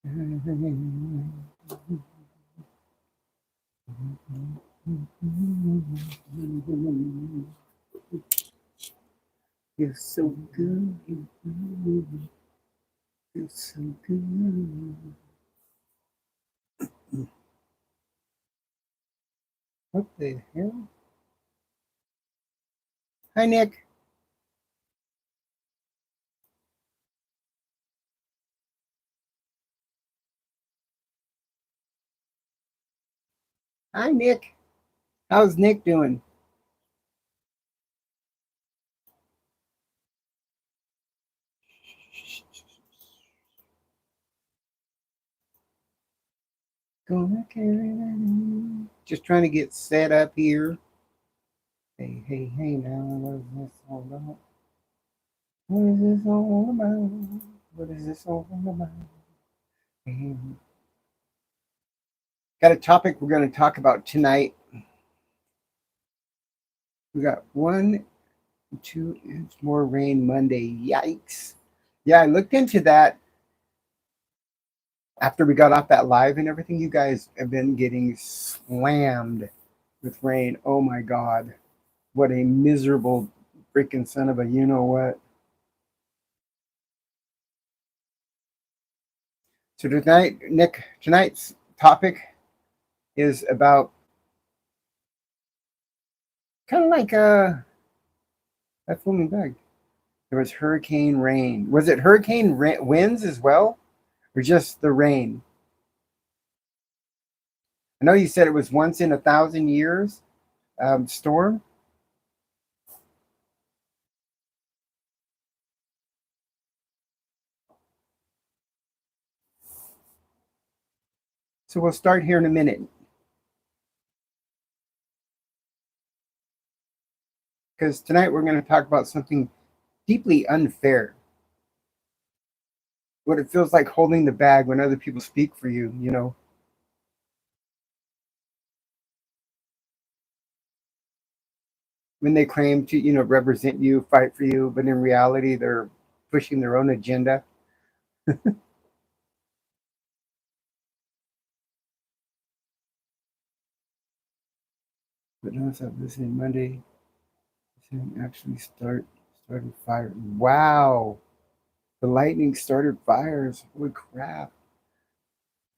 You're so good. You're so good. What the hell? Hi, Nick. Hi, Nick. How's Nick doing? Gonna carry that in. Just trying to get set up here. Hey, hey, hey, now, what is this all about? What is this all about? What is this all about? Hey, got a topic we're going to talk about tonight. We got 1-2 inch more rain Monday. Yikes. Yeah, I looked into that after we got off that live and everything. You guys have been getting slammed with rain. Oh my God. What a miserable freaking son of a you know what. So tonight, Nick, tonight's topic is about kind of like that fooled bag. There was hurricane rain. Was it hurricane winds as well, or just the rain? I know you said it was once in 1,000 years storm. So we'll start here in a minute because tonight we're going to talk about something deeply unfair. What it feels like holding the bag when other people speak for you, you know. When they claim to, represent you, fight for you, but in reality, they're pushing their own agenda. But notice that listening Monday, actually started fire. Wow, the lightning started fires. Holy crap.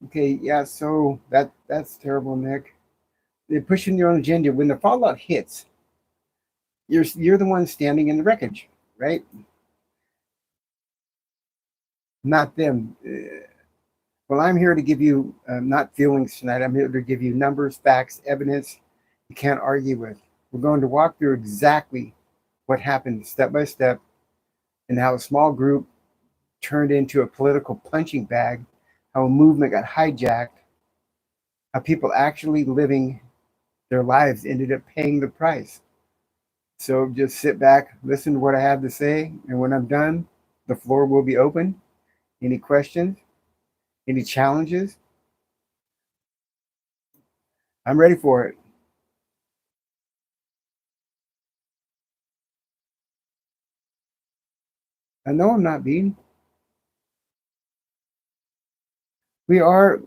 Okay, yeah, so that's terrible, Nick. They're pushing their own agenda. When the fallout hits, you're the one standing in the wreckage, right? Not them. Well, I'm here to give you not feelings tonight. I'm here to give you numbers, facts, evidence you can't argue with. We're going to walk through exactly what happened step by step and how a small group turned into a political punching bag, how a movement got hijacked, how people actually living their lives ended up paying the price. So just sit back, listen to what I have to say, and when I'm done, the floor will be open. Any questions? Any challenges? I'm ready for it. I know I'm not being. We are.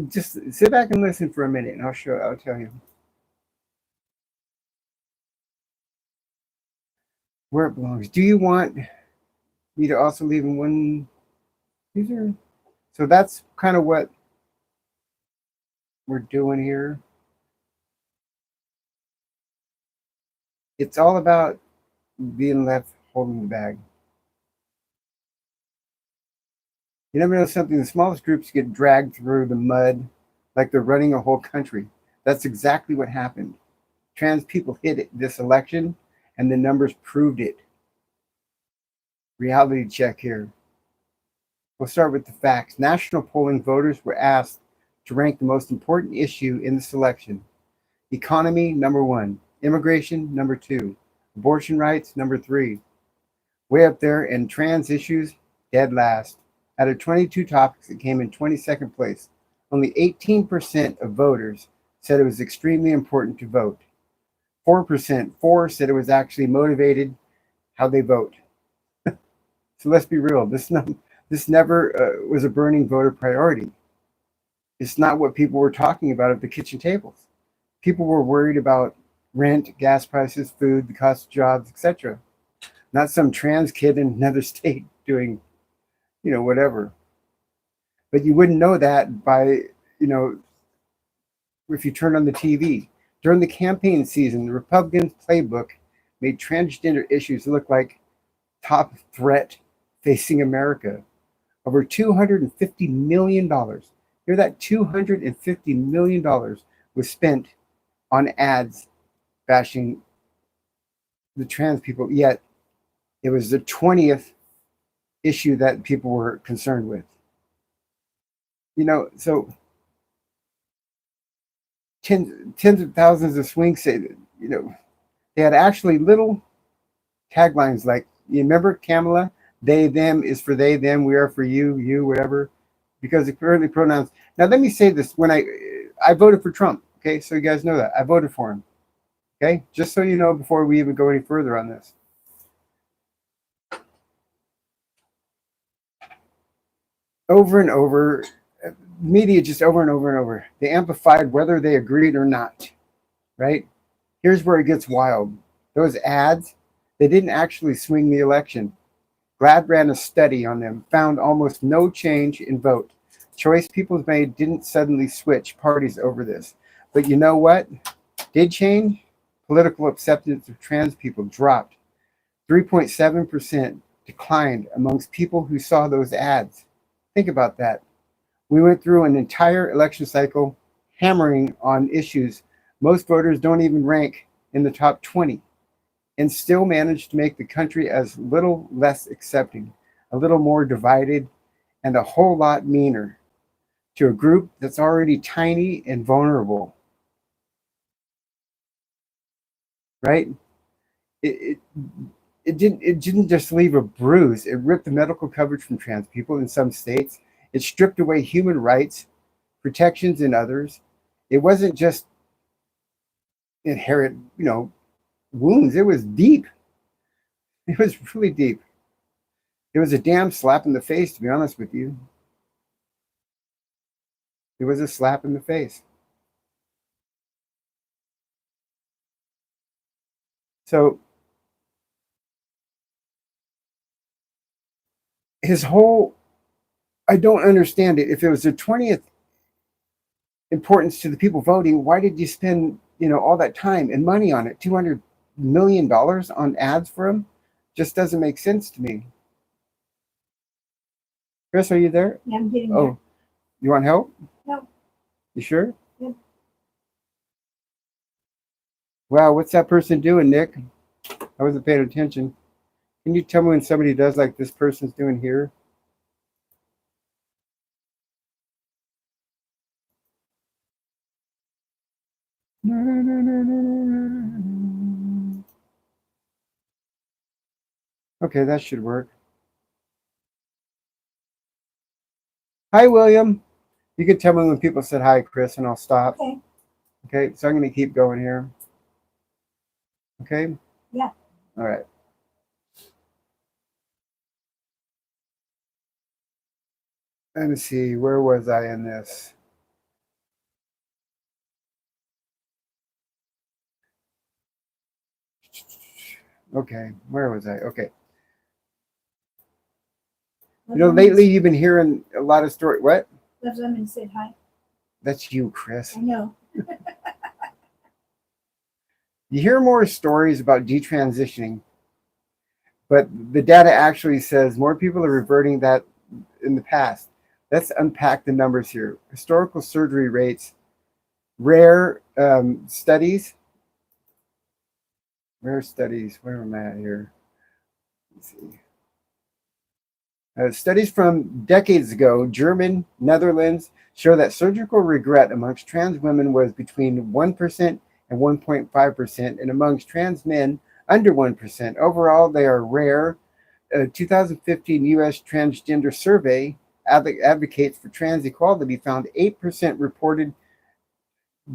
Just sit back and listen for a minute, and I'll tell you where it belongs. Do you want me to also leave in one? These are. So that's kind of what we're doing here. It's all about being left holding the bag. You never know something. The smallest groups get dragged through the mud like they're running a whole country. That's exactly what happened. Trans people hit it this election, and the numbers proved it. Reality check here. We'll start with the facts. National polling voters were asked to rank the most important issue in the selection. Economy, number one. Immigration, number two. Abortion rights, number three. Way up there, and trans issues, dead last. Out of 22 topics, it came in 22nd place. Only 18% of voters said it was extremely important to vote. 4%, said it was actually motivated how they vote. So let's be real. This never was a burning voter priority. It's not what people were talking about at the kitchen tables. People were worried about rent, gas prices, food, the cost of jobs, etc. Not some trans kid in another state doing, whatever. But you wouldn't know that by, if you turn on the TV. During the campaign season, the Republicans' playbook made transgender issues look like top threat facing America. Over $250 million. Hear that? $250 million was spent on ads bashing the trans people, yet it was the 20th issue that people were concerned with. So tens of thousands of swing states, they had actually little taglines like, you remember Kamala? They, them is for they, them, we are for you, whatever, because it's early pronouns. Now, let me say this. When I voted for Trump, okay, so you guys know that. I voted for him, okay? Just so you know before we even go any further on this. Over and over, media just over and over and over. They amplified whether they agreed or not, right? Here's where it gets wild. Those ads, they didn't actually swing the election. GLAAD ran a study on them, found almost no change in vote. Choice people made didn't suddenly switch parties over this. But you know what did change? Political acceptance of trans people dropped. 3.7% declined amongst people who saw those ads. Think about that. We went through an entire election cycle hammering on issues most voters don't even rank in the top 20, and still managed to make the country as little less accepting, a little more divided, and a whole lot meaner to a group that's already tiny and vulnerable. Right? It, it didn't just leave a bruise. It ripped the medical coverage from trans people in some states. It stripped away human rights, protections in others. It wasn't just inherent, wounds. It was deep. It was really deep. It was a damn slap in the face, to be honest with you. It was a slap in the face. So his whole, I don't understand it. If it was the 20th importance to the people voting, why did you spend, all that time and money on it? $200 million on ads for him? Just doesn't make sense to me. Chris, are you there? Yeah, I'm getting Oh, there. you want help? No. You sure? Yep. Wow, what's that person doing, Nick? I wasn't paying attention. Can you tell me when somebody does like this person's doing here? Okay, that should work. Hi, William. You can tell me when people said hi, Chris, and I'll stop. Okay. Okay, so I'm going to keep going here. Okay? Yeah. All right. Let me see. Where was I in this? Okay, where was I? Okay. Lately you've been hearing a lot of stories. What? Love Lemon said hi. That's you, Chris. I know. You hear more stories about detransitioning, but the data actually says more people are reverting that in the past. Let's unpack the numbers here. Historical surgery rates, rare studies. Rare studies. Where am I at here? Let's see. Studies from decades ago, German, Netherlands, show that surgical regret amongst trans women was between 1% and 1.5%, and amongst trans men, under 1%. Overall, they are rare. A 2015 U.S. transgender survey advocates for trans equality found 8% reported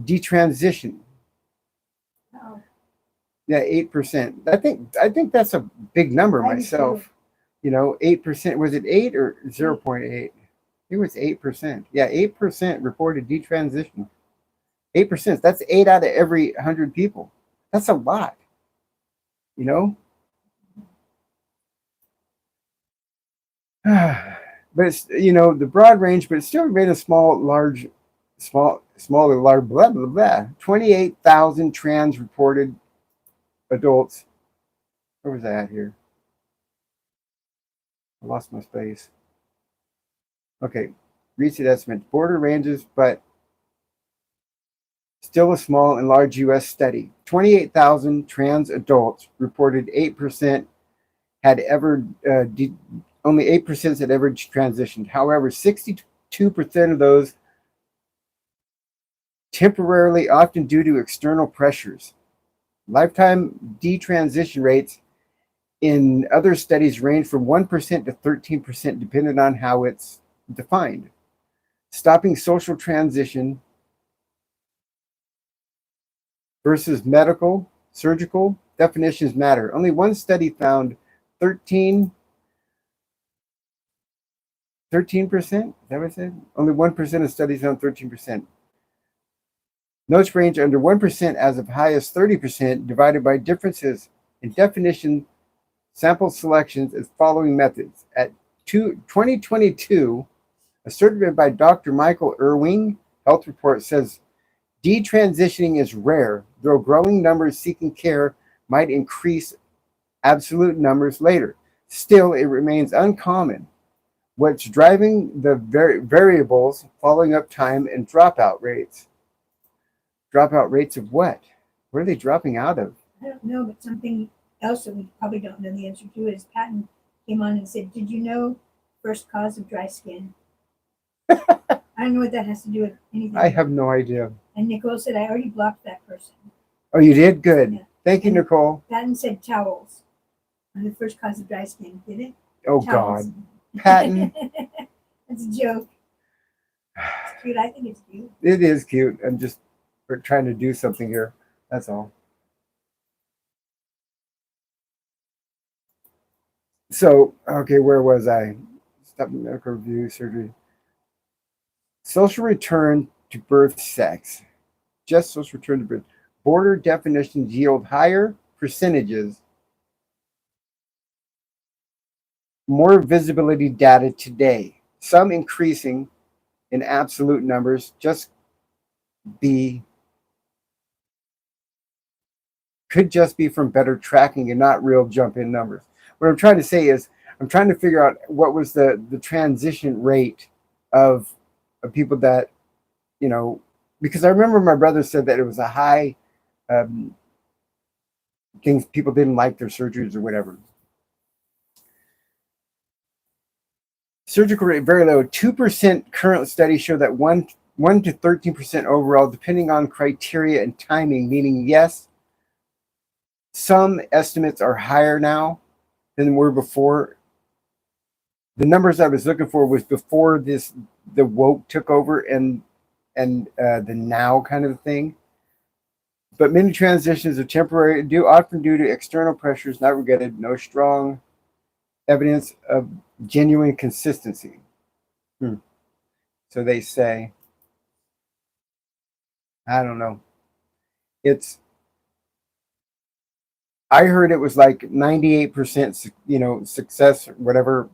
detransition. Oh. Yeah, 8%. I think that's a big number myself. 8%. Was it 8 or 0.8? It was 8%. Yeah, 8% reported detransition. 8%. That's 8 out of every 100 people. That's a lot, you know? But it's, the broad range, but it still remained a small to large, blah, blah, blah. 28,000 trans reported adults. Where was that here? I lost my space. Okay, recent estimates. Border ranges, but still a small and large U.S. study. 28,000 trans adults reported 8% had ever, only 8% had ever transitioned. However, 62% of those temporarily, often due to external pressures. Lifetime detransition rates in other studies range from 1% to 13%, depending on how it's defined. Stopping social transition versus medical, surgical definitions matter. Only one study found 13%. Is that what I said? Only 1% of studies found 13%. Notes range under 1% as of high as 30%, divided by differences in definition sample selections as following methods. At 2022, a survey by Dr. Michael Irving Health Report says detransitioning is rare, though growing numbers seeking care might increase absolute numbers later. Still, it remains uncommon. What's driving the variables following up time and dropout rates? Dropout rates of what? What are they dropping out of? I don't know, but something else that we probably don't know the answer to is Patton came on and said, "Did you know first cause of dry skin?" I don't know what that has to do with anything. I have no idea. And Nicole said, "I already blocked that person." Oh, you did? Good. Yeah. Thank you, And Nicole. Patton said towels are the first cause of dry skin. Did it? Oh, Towels. God. Patton. That's a joke. It's cute. I think it's cute. It is cute. I'm just trying to do something here. That's all. So, okay, where was I? Stop medical review, surgery. Social return to birth sex. Just social return to birth. Border definitions yield higher percentages, more visibility data today. Some increasing in absolute numbers, could just be from better tracking and not real jump in numbers. What I'm trying to say is I'm trying to figure out what was the transition rate of people that, because I remember my brother said that it was a high things, people didn't like their surgeries or whatever. Surgical rate very low. 2% current studies show that 1 to 13% overall, depending on criteria and timing, meaning yes, some estimates are higher now than were before. The numbers I was looking for was before the woke took over and the now kind of thing. But many transitions are temporary, often due to external pressures not regretted, no strong evidence of genuine consistency. So they say, I don't know. I heard it was like 98%, success, whatever,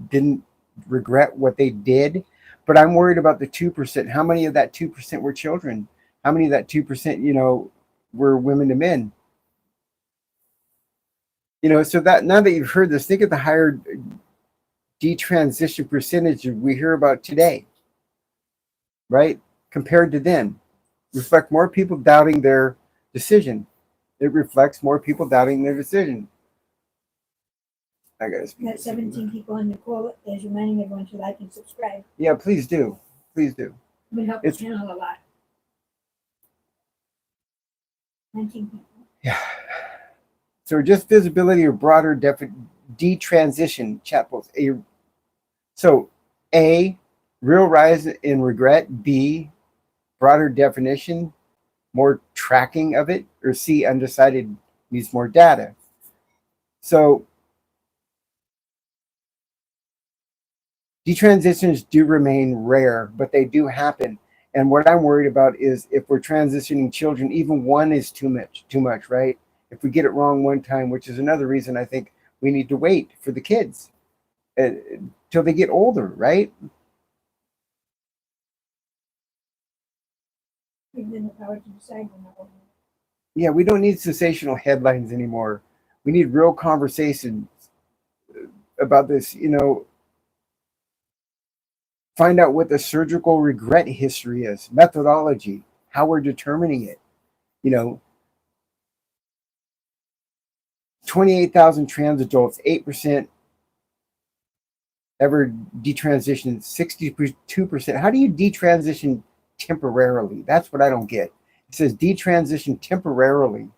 didn't regret what they did. But I'm worried about the 2%. How many of that 2% were children? How many of that 2%, were women to men? So that now that you've heard this, think of the higher detransition percentage we hear about today, right? Compared to then, reflect more people doubting their decision. It reflects more people doubting their decision. I gotta speak. Got 17 people, and Nicole is reminding everyone to like and subscribe. Yeah, please do. Please do. It would help the channel a lot. 19 people. Yeah. So just visibility or broader detransition chat posts. So A, real rise in regret. B, broader definition, more tracking of it. Or C, undecided, needs more data. So Detransitions do remain rare, but they do happen. And what I'm worried about is if we're transitioning children, even one is too much, right? If we get it wrong one time, which is another reason I think we need to wait for the kids uh, till they get older, right? Give them the power to decide when they're older. Yeah, we don't need sensational headlines anymore. We need real conversations about this. Find out what the surgical regret history is, methodology, how we're determining it. You know, 28,000 trans adults, 8% ever detransitioned, 62%. How do you detransition temporarily? That's what I don't get. It says detransition temporarily.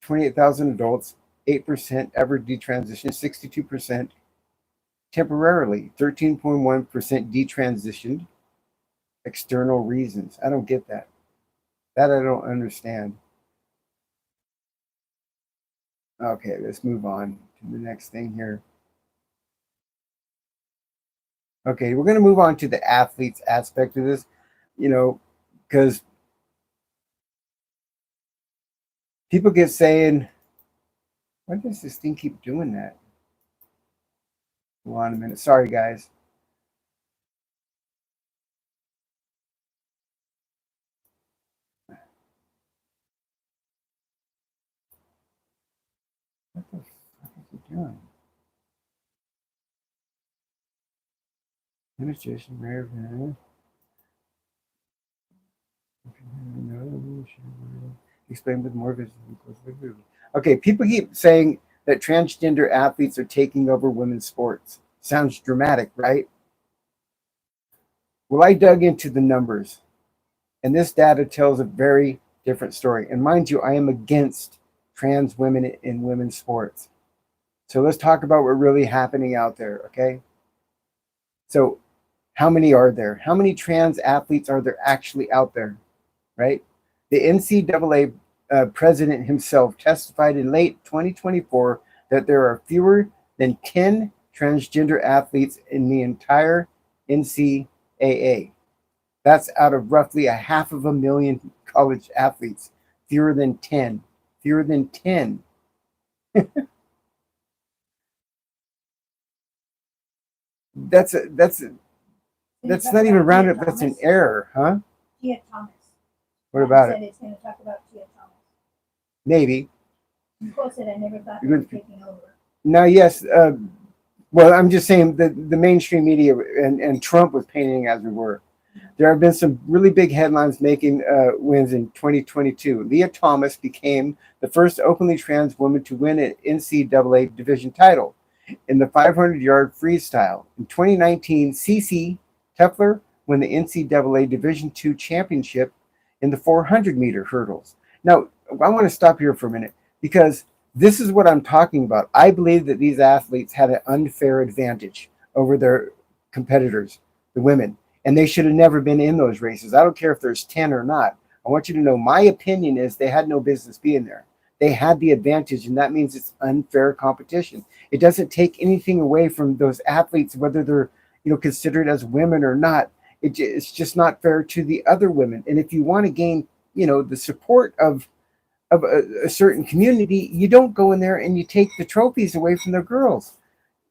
28,000 adults, 8% ever detransitioned, 62% temporarily, 13.1% detransitioned, external reasons. I don't get that. That I don't understand. Okay, let's move on to the next thing here. Okay, we're going to move on to the athletes aspect of this, because people get saying, why does this thing keep doing that? Hold on a minute. Sorry, guys. What the fuck is it doing? Administration, rare, explain with more vision. Okay, people keep saying that transgender athletes are taking over women's sports. Sounds dramatic, right? Well, I dug into the numbers, and this data tells a very different story. And mind you, I am against trans women in women's sports. So let's talk about what's really happening out there, okay? So, how many are there? How many trans athletes are there actually out there, right? The NCAA president himself testified in late 2024 that there are fewer than 10 transgender athletes in the entire NCAA. That's out of roughly 500,000 college athletes. Fewer than 10. Fewer than 10. That's not even rounded up. That's an error, huh? Tia Thomas. What about said it? it's going to talk about Tia Thomas. Maybe. Nicole said I never thought they were taking over. Now, yes. Well, I'm just saying that the mainstream media and Trump was painting as we were. There have been some really big headlines making wins in 2022. Leah Thomas became the first openly trans woman to win an NCAA division title in the 500-yard freestyle. In 2019, Cece Tefler won the NCAA Division II championship in the 400-meter hurdles. Now, I want to stop here for a minute because this is what I'm talking about. I believe that these athletes had an unfair advantage over their competitors, the women, and they should have never been in those races. I don't care if there's 10 or not. I want you to know my opinion is they had no business being there. They had the advantage, and that means it's unfair competition. It doesn't take anything away from those athletes, whether they're considered as women or not. It's just not fair to the other women. And if you want to gain the support of a certain community, you don't go in there and you take the trophies away from the girls.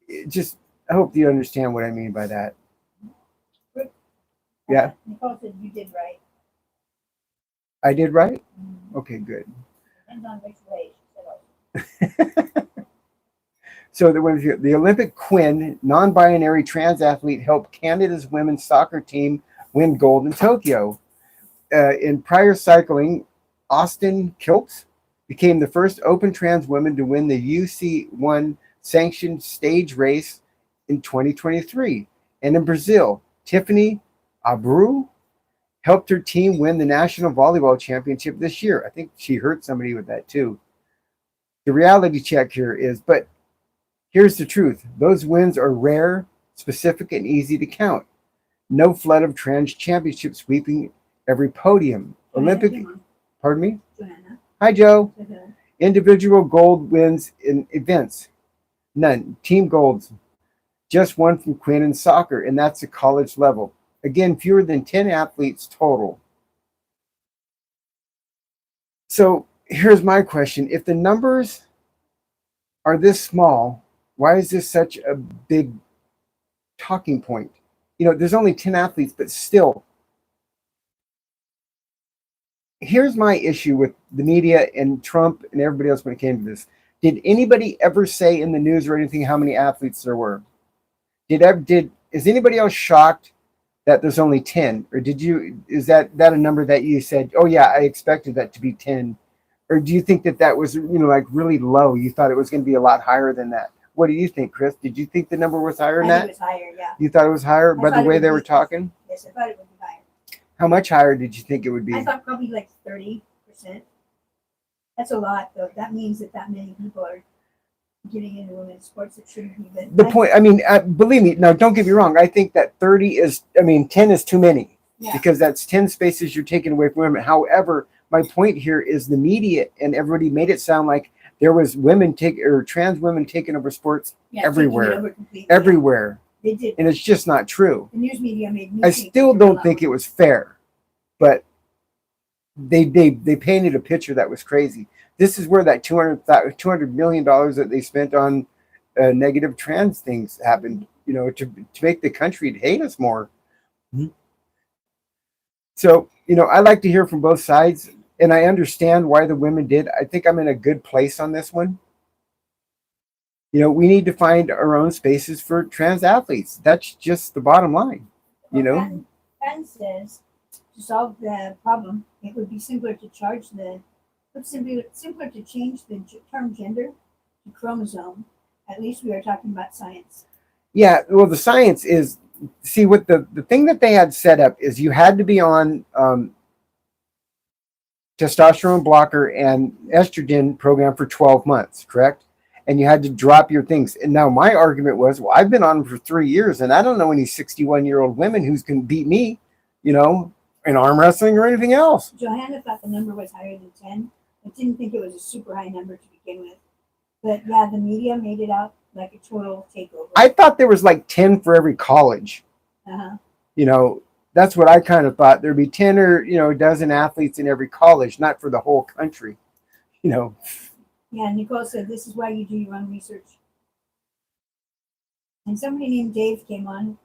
I hope you understand what I mean by that. Yeah. Nicole said you did right. I did right? Okay, good. Depends on which way, she said. So the Olympic Quinn, non-binary trans athlete, helped Canada's women's soccer team win gold in Tokyo. In prior cycling, Austin Kilps became the first open trans woman to win the UC1 sanctioned stage race in 2023. And in Brazil, Tiffany Abreu helped her team win the National Volleyball Championship this year. I think she hurt somebody with that too. The reality check here is, but here's the truth. Those wins are rare, specific, and easy to count. No flood of trans championships sweeping every podium. Pardon me? Joanna. Hi, Joe. Individual gold wins in events. None. Team golds. just one from Quinn in soccer, and that's a college level. Again, fewer than 10 athletes total. So here's my question. If the numbers are this small, why is this such a big talking point? You know, there's only 10 athletes, but still. Here's my issue with the media and Trump and everybody else when it came to this. Did anybody ever say in the news or anything how many athletes there were? Is anybody else shocked that there's only 10? Or is that a number that you said, oh yeah, I expected that to be 10? Or do you think that was, like really low? You thought it was going to be a lot higher than that? What do you think, Chris? Did you think the number was higher than that? It was higher, yeah. You thought it was higher by the way they were talking? Yes, I thought it would be higher. How much higher did you think it would be? I thought probably like 30%. That's a lot, though. That means that many people are getting into women's sports that shouldn't be. But the point, believe me, now don't get me wrong. I think that 10 is too many, because that's 10 spaces you're taking away from women. However, my point here is the media and everybody made it sound like there was trans women taking over sports everywhere. Everywhere. They did. And it's just not true. The news media made me I still don't think it was fair, but they painted a picture that was crazy. This is where that $200 million that they spent on negative trans things happened, to make the country hate us more. Mm-hmm. So, I like to hear from both sides, and I understand why the women did. I think I'm in a good place on this one. We need to find our own spaces for trans athletes. That's just the bottom line, Patton says to solve the problem, it would be simpler to change the term gender to chromosome. At least we are talking about science. Yeah, well, the science is, see, what the thing that they had set up is you had to be on testosterone blocker and estrogen program for 12 months, correct? And you had to drop your things. And now my argument was, well, I've been on them for 3 years, and I don't know any 61-year-old women who's can beat me, in arm wrestling or anything else. Johanna thought the number was higher than 10. I didn't think it was a super high number to begin with. But yeah, the media made it out like a total takeover. I thought there was like 10 for every college. Uh-huh. That's what I kind of thought. There'd be 10 or, a dozen athletes in every college, not for the whole country, Yeah, Nicole said this is why you do your own research. And somebody named Dave came on,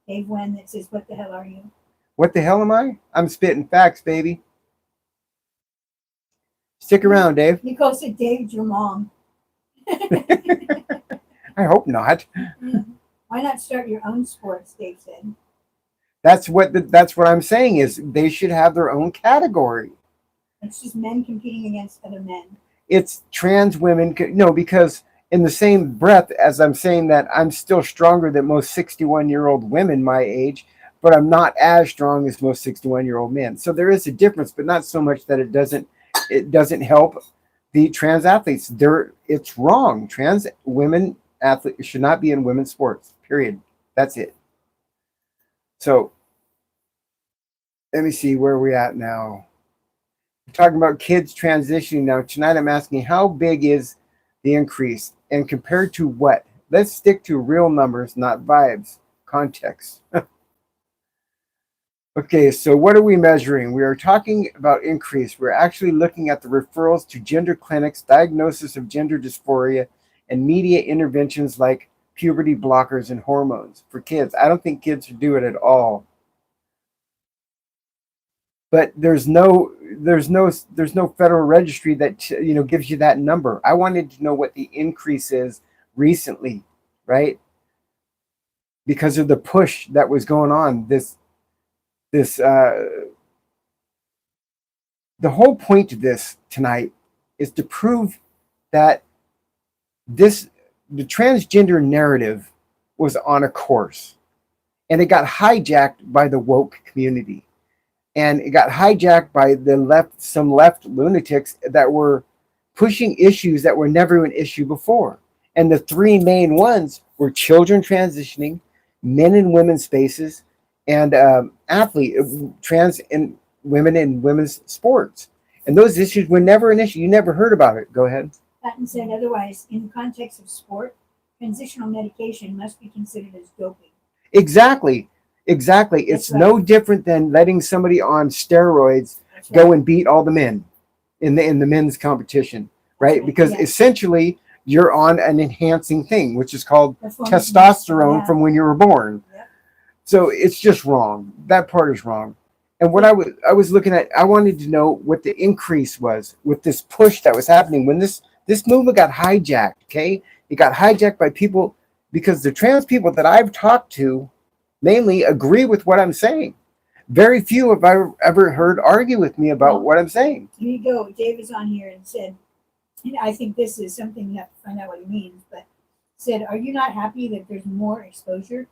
Dave Wen, that says, what the hell are you? What the hell am I? I'm spitting facts, baby. Stick around, Dave. Nicole said, Dave's your mom. I hope not. Why not start your own sports, Dave said. That's what I'm saying is they should have their own category. It's just men competing against other men. It's trans women. No, because in the same breath as I'm saying that I'm still stronger than most 61-year-old women my age, but I'm not as strong as most 61-year-old men. So there is a difference, but not so much that it doesn't help the trans athletes. It's wrong. Trans women athletes should not be in women's sports, period. That's it. So let me see where we're at now. We're talking about kids transitioning now. Tonight I'm asking, how big is the increase and compared to what? Let's stick to real numbers, not vibes. Context. Okay, so what are we measuring? We are talking about increase. We're actually looking at the referrals to gender clinics, diagnosis of gender dysphoria, and media interventions like puberty blockers and hormones for kids. I don't think kids should do it at all. But there's no federal registry that gives you that number. I wanted to know what the increase is recently, right? Because of the push that was going on. The whole point of this tonight is to prove that the transgender narrative was on a course, and it got hijacked by the woke community, and it got hijacked by some left lunatics that were pushing issues that were never an issue before. And the three main ones were children transitioning, men and women's spaces, and trans and women in women's sports. And those issues were never an issue. You never heard about it. Go ahead. Patton said otherwise, in the context of sport, transitional medication must be considered as doping. Exactly. It's That's right. no different than letting somebody on steroids That's go right. and beat all the men in the men's competition, right? right, Because yeah. essentially you're on an enhancing thing, which is called Performance testosterone yeah. from when you were born. Yep. So it's just wrong. That part is wrong. And what Yeah. I was looking at, I wanted to know what the increase was with this push that was happening when this movement got hijacked. Okay, it got hijacked by people because the trans people that I've talked to mainly agree with what I'm saying. Very few have I ever heard argue with me about what I'm saying. Here you go. Dave is on here and said, and I think this is something you have to find out what he means, but said, are you not happy that there's more exposure?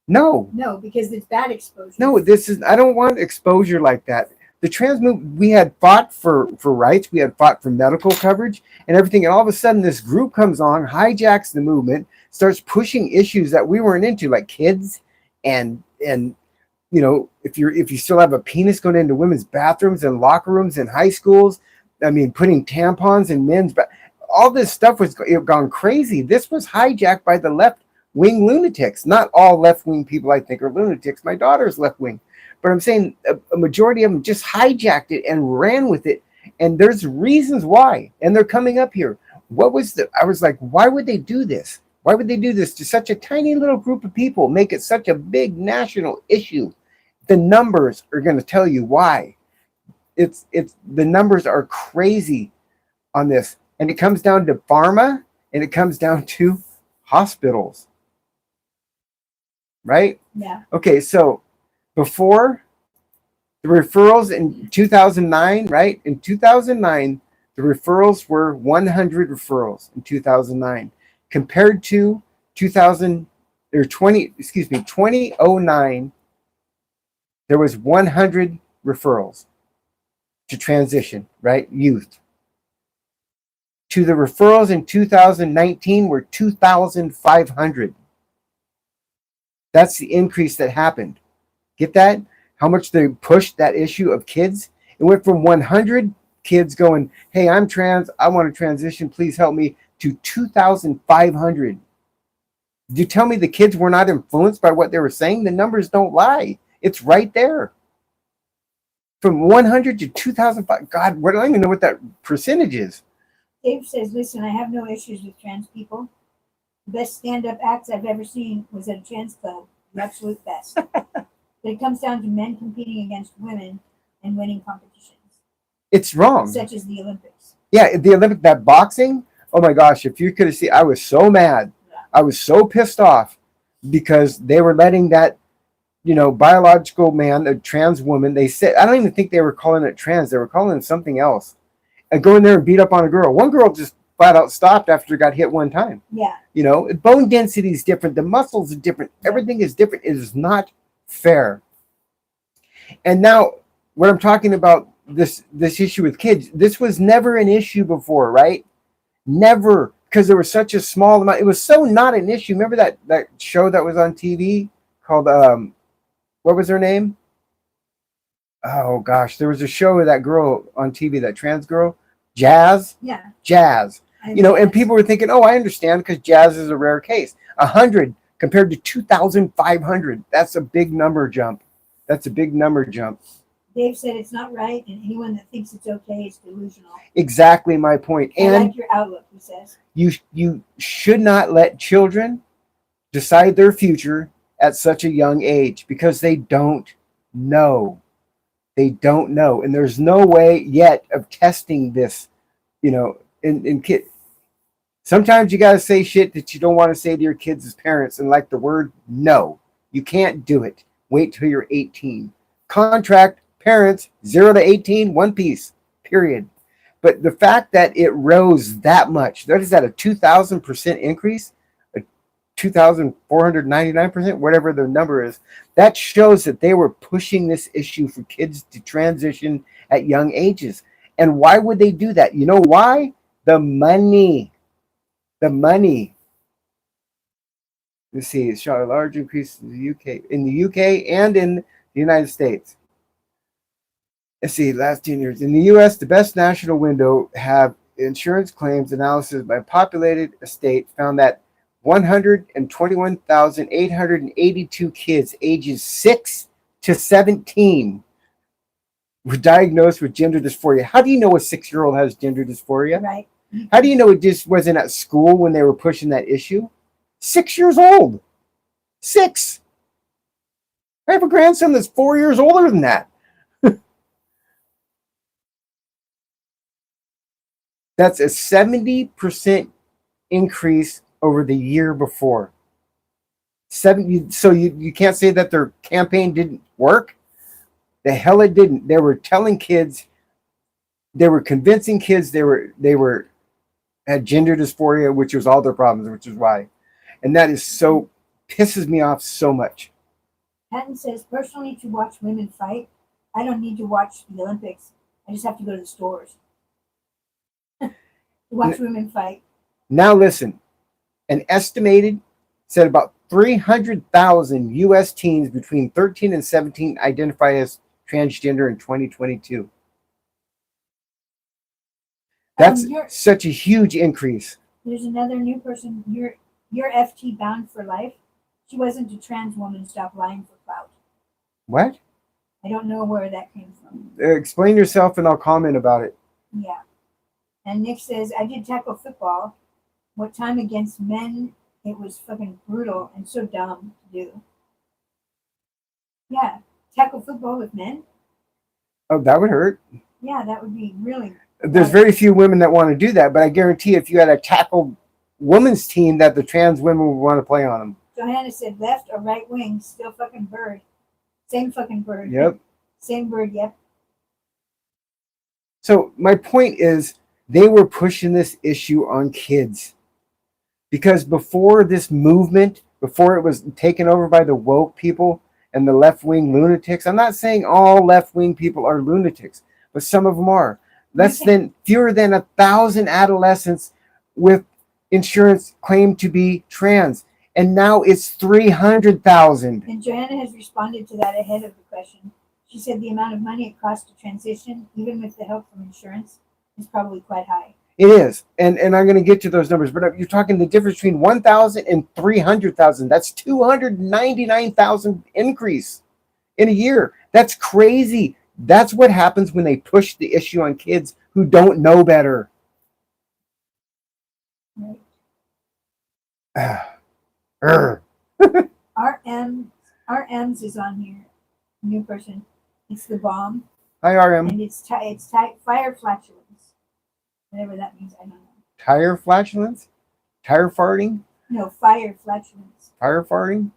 No, No, because it's bad exposure. no, this is, I don't want exposure like that. The trans movement, we had fought for rights, we had fought for medical coverage and everything, and all of a sudden this group comes on, hijacks the movement, starts pushing issues that we weren't into, like kids and you know, if you still have a penis going into women's bathrooms and locker rooms in high schools, I mean, putting tampons in men's, but all this stuff was gone crazy. This was hijacked by the left wing lunatics. Not all left wing people I think are lunatics. My daughter's left wing, but I'm saying a majority of them just hijacked it and ran with it. And there's reasons why, and they're coming up here. I was like, why would they do this? Why would they do this to such a tiny little group of people, make it such a big national issue? The numbers are going to tell you why. It's the numbers are crazy on this. And it comes down to pharma and it comes down to hospitals. Right? Yeah. Okay, so before the referrals in 2009, right? In 2009, the referrals were 100 referrals in 2009 compared to 2009, there was 100 referrals to transition, right? Youth. To the referrals in 2019 were 2,500. That's the increase that happened. Get that? How much they pushed that issue of kids? It went from 100 kids going, hey, I'm trans, I want to transition, please help me, to 2,500. Did you tell me the kids were not influenced by what they were saying? The numbers don't lie. It's right there. From 100 to 2,005. God, I don't even know what that percentage is. Dave says, listen, I have no issues with trans people. The best stand-up acts I've ever seen was at a trans club. The absolute best. But it comes down to men competing against women and winning competitions. It's wrong. Such as the Olympics. Yeah, the Olympic, that boxing. Oh my gosh, if you could have seen, I was so mad. Yeah. I was so pissed off because they were letting that, biological man, a trans woman, they said, I don't even think they were calling it trans. They were calling it something else. And go in there and beat up on a girl. One girl just flat out stopped after it got hit one time. Yeah. Bone density is different. The muscles are different. Everything is different. It is not fair. And now what I'm talking about, this issue with kids, this was never an issue before, right? Never, because there was such a small amount. It was so not an issue. Remember that show that was on TV called, what was her name? Oh gosh, there was a show with that girl on TV, that trans girl, Jazz. Yeah. Jazz. And people were thinking, oh, I understand because Jazz is a rare case. 100 compared to 2,500. That's a big number jump. Dave said it's not right, and anyone that thinks it's okay is delusional. Exactly my point. I And like your outlook, he says. you should not let children decide their future at such a young age because they don't know. They don't know. And there's no way yet of testing this, in kids. Sometimes you got to say shit that you don't want to say to your kids as parents, and like the word no. You can't do it. Wait till you're 18. Contract parents 0 to 18, one piece, period. But the fact that it rose that much, that is at a 2,000% increase, a 2,499%, whatever the number is, that shows that they were pushing this issue for kids to transition at young ages. And why would they do that? You know why? The money. The money. Let's see, it showed a large increase in the UK and in the United States. Let's see, last 10 years. In the US, the best national window have insurance claims analysis by populated estate found that 121,882 kids ages 6 to 17 were diagnosed with gender dysphoria. How do you know a 6-year-old has gender dysphoria? Right. How do you know it just wasn't at school when they were pushing that issue? 6 years old. 6. I have a grandson that's 4 years older than that. That's a 70% increase over the year before. So you can't say that their campaign didn't work. The hell it didn't. They were telling kids, they were convincing kids they were had gender dysphoria, which was all their problems, which is why. And that is so pisses me off so much. Patton says, personally, to watch women fight, I don't need to watch the Olympics. I just have to go to the stores to watch women fight. Now listen, an estimated said about 300,000 U.S. teens between 13 and 17 identify as transgender in 2022. That's such a huge increase. There's another new person. You're FT bound for life. She wasn't a trans woman. Stop lying for clout. What? I don't know where that came from. Explain yourself and I'll comment about it. Yeah. And Nick says, I did tackle football. What time against men, it was fucking brutal and so dumb to do. Yeah. Tackle football with men? Oh, that would hurt. Yeah, that would be really... There's very few women that want to do that, but I guarantee if you had a tackle women's team that the trans women would want to play on them. Johanna said left or right wing, still fucking bird. Same fucking bird. Yep. Same bird, yep. So my point is they were pushing this issue on kids. Because before this movement, before it was taken over by the woke people and the left-wing lunatics, I'm not saying all left-wing people are lunatics, but some of them are. Fewer than 1,000 adolescents with insurance claimed to be trans. And now it's 300,000. And Joanna has responded to that ahead of the question. She said the amount of money it costs to transition, even with the help from insurance, is probably quite high. It is. And I'm going to get to those numbers. But you're talking the difference between 1,000 and 300,000. That's 299,000 increase in a year. That's crazy. That's what happens when they push the issue on kids who don't know better. Right. RMs is on here. New person. It's the bomb. Hi, RM. And it's fire flatulence. Whatever that means, I don't know. Tire flatulence? Tire farting? No, fire flatulence. Fire farting?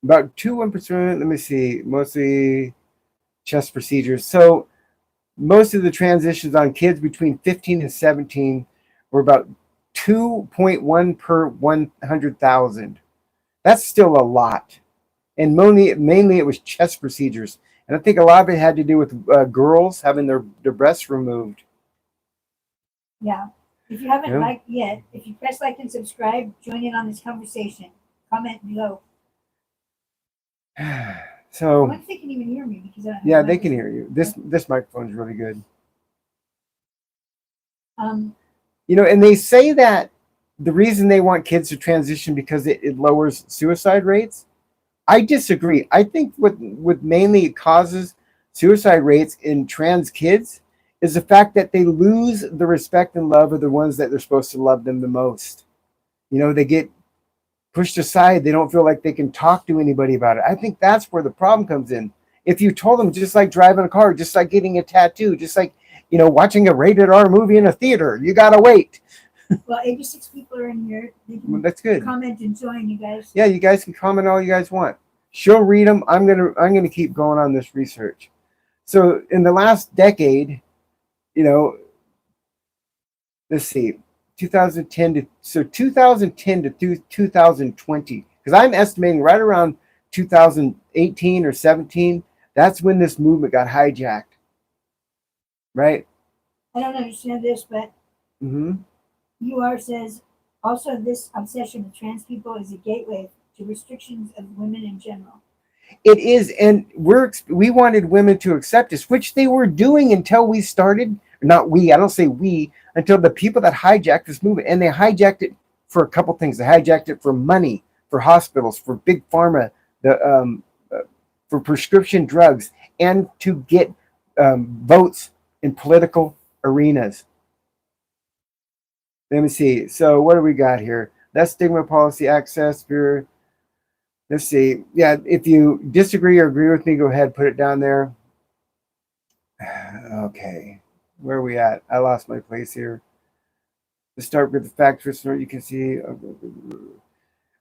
About 1%. Let me see. Mostly chest procedures. So most of the transitions on kids between 15 and 17 were about 2.1 per 100,000. That's still a lot. And mainly it was chest procedures. And I think a lot of it had to do with girls having their breasts removed. Yeah. If you haven't liked yet, if you press like and subscribe, join in on this conversation. Comment below. So I wonder if they can even hear me because I don't yeah, they can hear you. This microphone is really good. And they say that the reason they want kids to transition because it lowers suicide rates. I disagree. I think what mainly causes suicide rates in trans kids is the fact that they lose the respect and love of the ones that they're supposed to love them the most. They get pushed aside. They don't feel like they can talk to anybody about it. I think that's where the problem comes in. If you told them, just like driving a car, just like getting a tattoo, just like, watching a rated R movie in a theater, you got to wait. Well, 86 people are in here. Well, that's good. Comment and join, you guys. Yeah, you guys can comment all you guys want. She'll read them. I'm gonna keep going on this research. So in the last decade, let's see, 2010 to 2020, because I'm estimating right around 2018 or 17. That's when this movement got hijacked. Right? I don't understand this, but UR says, also this obsession with trans people is a gateway to restrictions of women in general. It is, and we wanted women to accept us, which they were doing until we started. Not we, I don't say we, until the people that hijacked this movement, and they hijacked it for a couple things. They hijacked it for money, for hospitals, for big pharma, for prescription drugs, and to get votes in political arenas. Let me see. So what do we got here? That's stigma policy access. Let's see. Yeah, if you disagree or agree with me, go ahead, put it down there. Okay, where are we at? I lost my place here. Let's start with the facts. You can see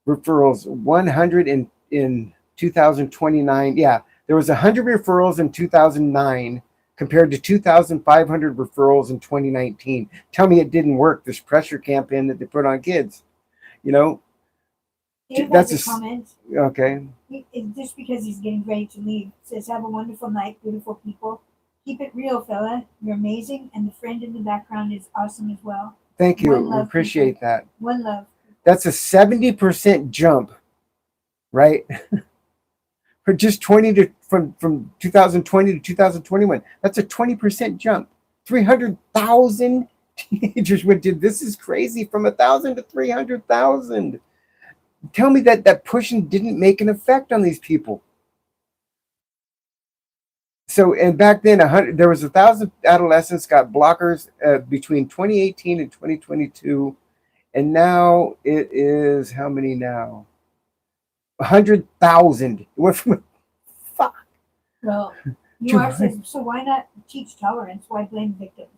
referrals 100 in 2029. Yeah, there was 100 referrals in 2009 compared to 2,500 referrals in 2019. Tell me it didn't work, this pressure campaign that they put on kids. You know, Dave that's has a comment. Okay. Just because he's getting ready to leave. Says, have a wonderful night, beautiful people. Keep it real, fella. You're amazing. And the friend in the background is awesome as well. Thank you. We appreciate that. One love. That's a 70% jump, right? For just 20 to from 2020 to 2021. That's a 20% jump. 300,000 teenagers went to this is crazy, from 1,000 to 300,000. Tell me that pushing didn't make an effect on these people. So, and back then, there was 1,000 adolescents got blockers between 2018 and 2022, and now it is how many now? 100,000. It went from fuck. Well, Nuance says, so why not teach tolerance? Why blame victims?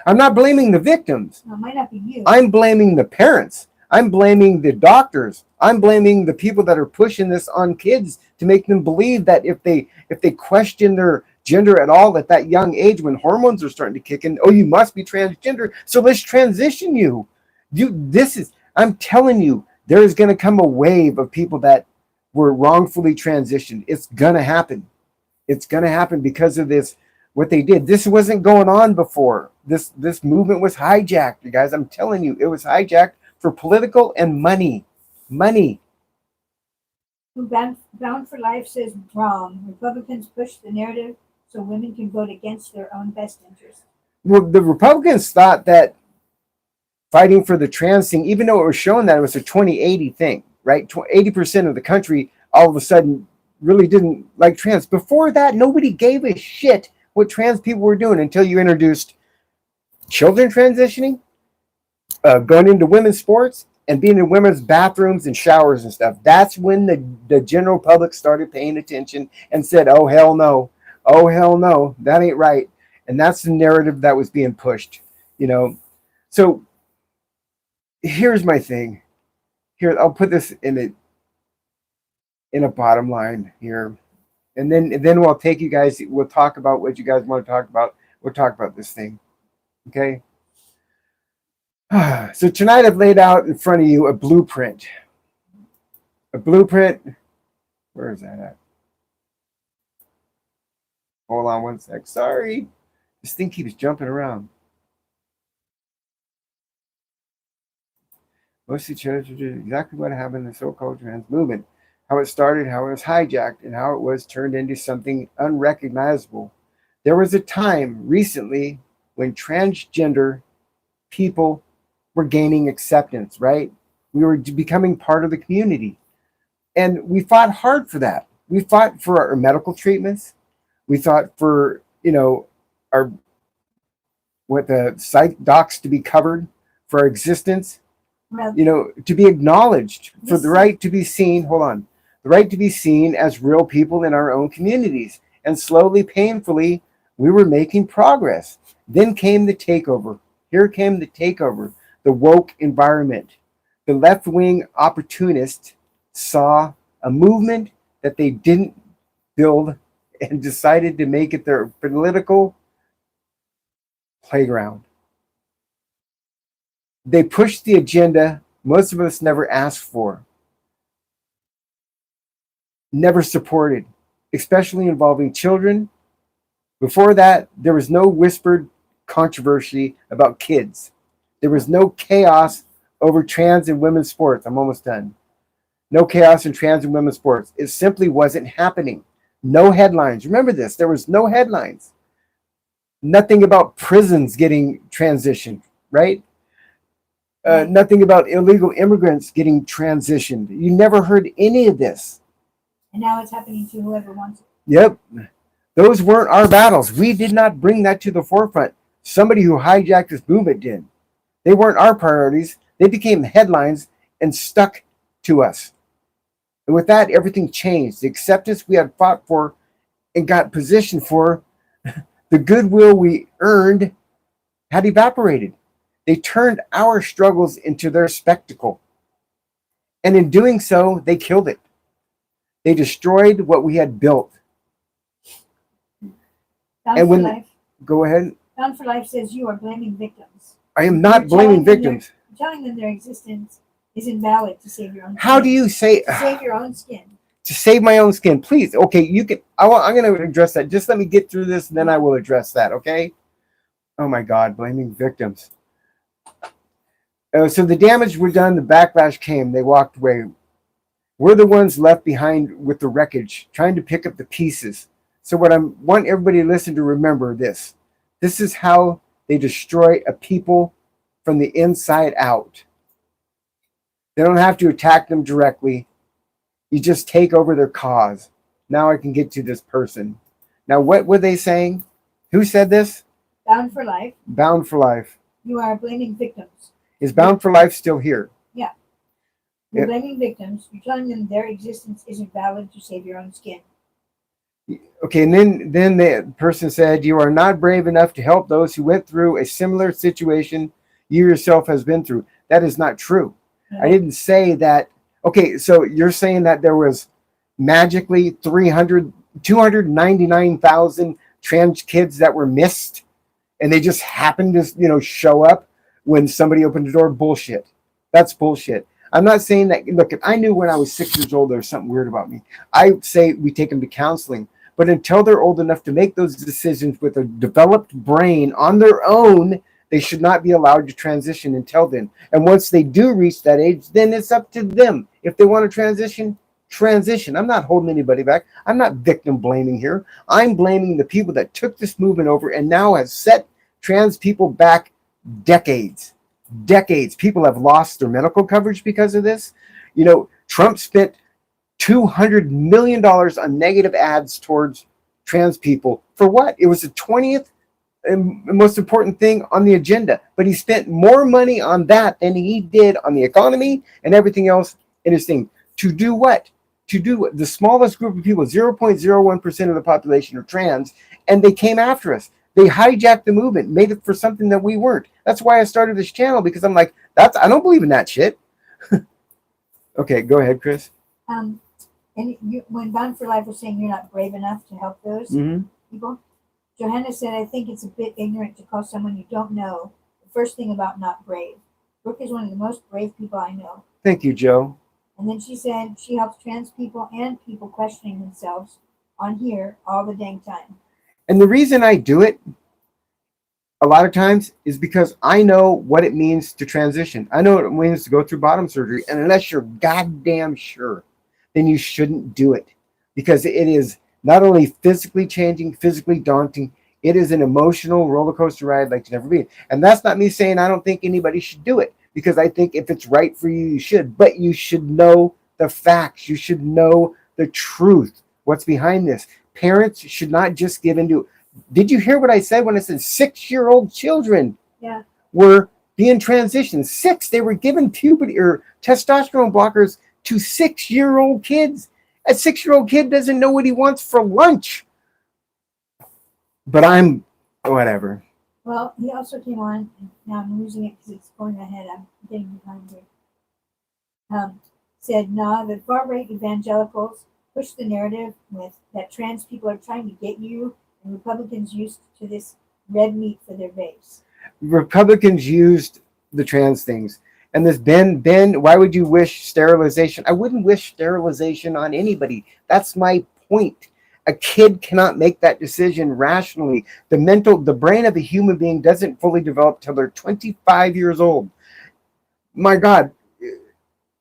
I'm not blaming the victims. No, it might not be you. I'm blaming the parents. I'm blaming the doctors. I'm blaming the people that are pushing this on kids to make them believe that if they question their gender at all at that young age, when hormones are starting to kick in, oh, you must be transgender, so let's transition you. I'm telling you, there is going to come a wave of people that were wrongfully transitioned. It's going to happen. It's going to happen because of this, what they did. This wasn't going on before. This movement was hijacked, you guys. I'm telling you, it was hijacked for political and money. Money. Bound for Life says, wrong. Republicans push the narrative so women can vote against their own best interests. Well, the Republicans thought that fighting for the trans thing, even though it was shown that it was a 2080 thing, right? 80% of the country all of a sudden really didn't like trans. Before that, nobody gave a shit what trans people were doing until you introduced children transitioning, going into women's sports, and being in women's bathrooms and showers and stuff. That's when the general public started paying attention and said, oh, hell no. Oh, hell no. That ain't right. And that's the narrative that was being pushed, you know. So here's my thing. Here, I'll put this in a bottom line here. And then we'll take you guys, we'll talk about what you guys want to talk about. We'll talk about this thing. Okay? So tonight I've laid out in front of you a blueprint. A blueprint. Where is that at? Hold on one sec. Sorry. This thing keeps jumping around. Mostly exactly what happened in the so-called trans movement. How it started, how it was hijacked, and how it was turned into something unrecognizable. There was a time recently when transgender people were gaining acceptance, right? We were becoming part of the community. And we fought hard for that. We fought for our medical treatments. We fought for, the psych docs to be covered, for our existence, to be acknowledged, for the right to be seen. Hold on. The right to be seen as real people in our own communities. And slowly, painfully, we were making progress. Then came the takeover. Here came the takeover, the woke environment. The left-wing opportunists saw a movement that they didn't build and decided to make it their political playground. They pushed the agenda most of us never asked for, never supported, especially involving children. Before that, there was no whispered controversy about kids. There was no chaos over trans and women's sports. I'm almost done. No chaos in trans and women's sports. It simply wasn't happening. No headlines. Remember this. There was no headlines. Nothing about prisons getting transitioned, right? Right. Nothing about illegal immigrants getting transitioned. You never heard any of this. And now it's happening to whoever wants it. Yep. Those weren't our battles. We did not bring that to the forefront. Somebody who hijacked this movement did. They weren't our priorities. They became headlines and stuck to us. And with that, everything changed. The acceptance we had fought for and got positioned for, the goodwill we earned had evaporated. They turned our struggles into their spectacle. And in doing so, they killed it. They destroyed what we had built. Bound And for when Life. Go ahead. Bound for Life says you are blaming victims. I am not You're blaming telling them victims. You're telling them their existence is invalid to save your own How skin. do you say To save your own skin. to save my own skin? Please, okay, you can. I'm going to address that. Just let me get through this, and then I will address that. Okay. Oh my God, blaming victims. So the damage were done. The backlash came. They walked away. We're the ones left behind with the wreckage, trying to pick up the pieces. So what I want everybody to listen to, remember this. This is how they destroy a people from the inside out. They don't have to attack them directly. You just take over their cause. Now I can get to this person. Now, what were they saying? Who said this? Bound for Life. Bound for Life. You are blaming victims. Is Bound for Life still here? Yeah. You're Yeah. blaming victims. You're telling them their existence isn't valid to save your own skin. Okay, and then the person said, you are not brave enough to help those who went through a similar situation you yourself has been through. That is not true. I didn't say that. Okay, so you're saying that there was magically 299,000 trans kids that were missed, and they just happened to, show up when somebody opened the door? Bullshit. That's bullshit. I'm not saying that. Look, if I knew when I was 6 years old there was something weird about me, I say we take them to counseling. But until they're old enough to make those decisions with a developed brain on their own, they should not be allowed to transition until then. And once they do reach that age, then it's up to them. If they want to transition. I'm not holding anybody back. I'm not victim blaming here. I'm blaming the people that took this movement over and now has set trans people back decades. People have lost their medical coverage because of this. Trump spent $200 million on negative ads towards trans people. For what? It was the 20th and most important thing on the agenda. But he spent more money on that than he did on the economy and everything else in his thing. To do what? The smallest group of people, 0.01% of the population are trans, and they came after us. They hijacked the movement, made it for something that we weren't. That's why I started this channel, because I'm like, I don't believe in that shit. Okay, go ahead, Chris. When Bound for Life was saying you're not brave enough to help those people, Johanna said, I think it's a bit ignorant to call someone you don't know the first thing about not brave. Brooke is one of the most brave people I know. Thank you, Joe. And then she said she helps trans people and people questioning themselves on here all the dang time. And the reason I do it a lot of times is because I know what it means to transition. I know what it means to go through bottom surgery. And unless you're goddamn sure, then you shouldn't do it, because it is not only physically changing, physically daunting, it is an emotional roller coaster ride like never been. And that's not me saying I don't think anybody should do it, because I think if it's right for you, you should. But you should know the facts. You should know the truth, what's behind this. Parents should not just give into. Did you hear what I said when I said 6-year-old children were being transitioned? 6, they were given puberty or testosterone blockers to 6-year-old kids. A 6-year-old kid doesn't know what he wants for lunch. But I'm whatever. Well, he also came on, and now I'm losing it because it's going ahead. I'm getting behind here. Said, the far-right evangelicals push the narrative with that trans people are trying to get you, and Republicans used to this red meat for their base. Republicans used the trans things. And this Ben, why would you wish sterilization? I wouldn't wish sterilization on anybody. That's my point. A kid cannot make that decision rationally. The brain of a human being doesn't fully develop till they're 25 years old. My God,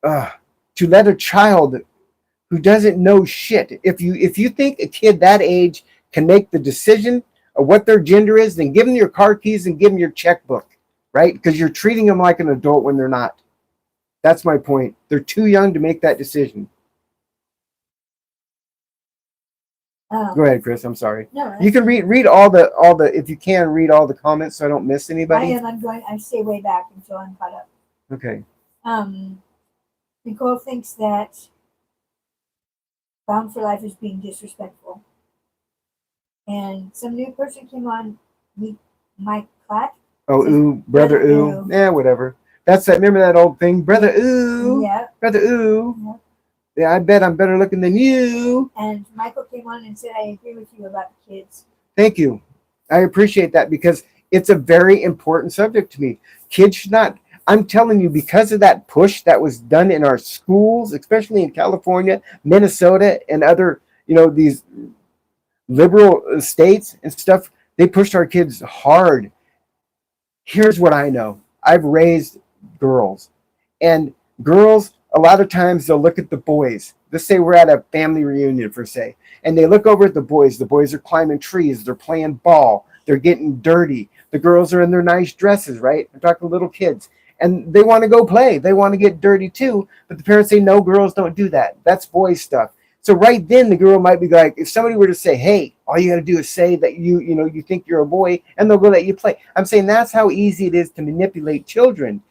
to let a child who doesn't know shit, if you think a kid that age can make the decision of what their gender is, then give them your car keys and give them your checkbook. right? Because you're treating them like an adult when they're not. That's my point. They're too young to make that decision. Go ahead, Chris. I'm sorry. No, You can read all the if you can read all the comments so I don't miss I anybody. am. I stay way back until I'm caught up. Okay. Nicole thinks that Bound for Life is being disrespectful. And some new person came on, Mike Platt. Oh, ooh, brother, ooh. Yeah, whatever. That's that. Remember that old thing, brother, ooh. Yeah. Brother, ooh. Yep. Yeah, I bet I'm better looking than you. And Michael came on and said, I agree with you about the kids. Thank you. I appreciate that because it's a very important subject to me. Kids should not, I'm telling you, because of that push that was done in our schools, especially in California, Minnesota, and other, these liberal states and stuff, they pushed our kids hard. Here's what I know. I've raised girls, and girls, a lot of times they'll look at the boys. Let's say we're at a family reunion, for say, and they look over at the boys. The boys are climbing trees. They're playing ball. They're getting dirty. The girls are in their nice dresses, right? I'm talking little kids. And they want to go play. They want to get dirty too. But the parents say, no, girls don't do that. That's boy stuff. So right then the girl might be like, if somebody were to say, hey, all you got to do is say that you think you're a boy, and they'll go let you play. I'm saying that's how easy it is to manipulate children.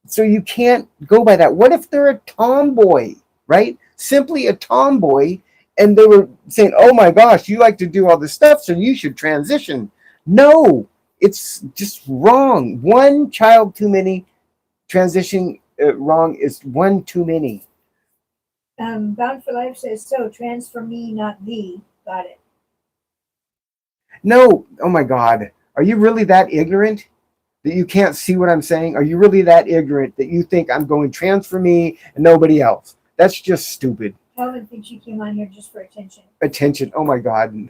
So you can't go by that. What if they're a tomboy, right? Simply a tomboy, and they were saying, oh my gosh, you like to do all this stuff, so you should transition. No, it's just wrong. One child too many. Transitioning wrong is one too many. Bound for Life says, so trans for me, not thee. Got it. No, oh my God. Are you really that ignorant that you can't see what I'm saying? Are you really that ignorant that you think I'm going trans for me and nobody else? That's just stupid. Calvin thinks you came on here just for attention. Attention. Oh my God.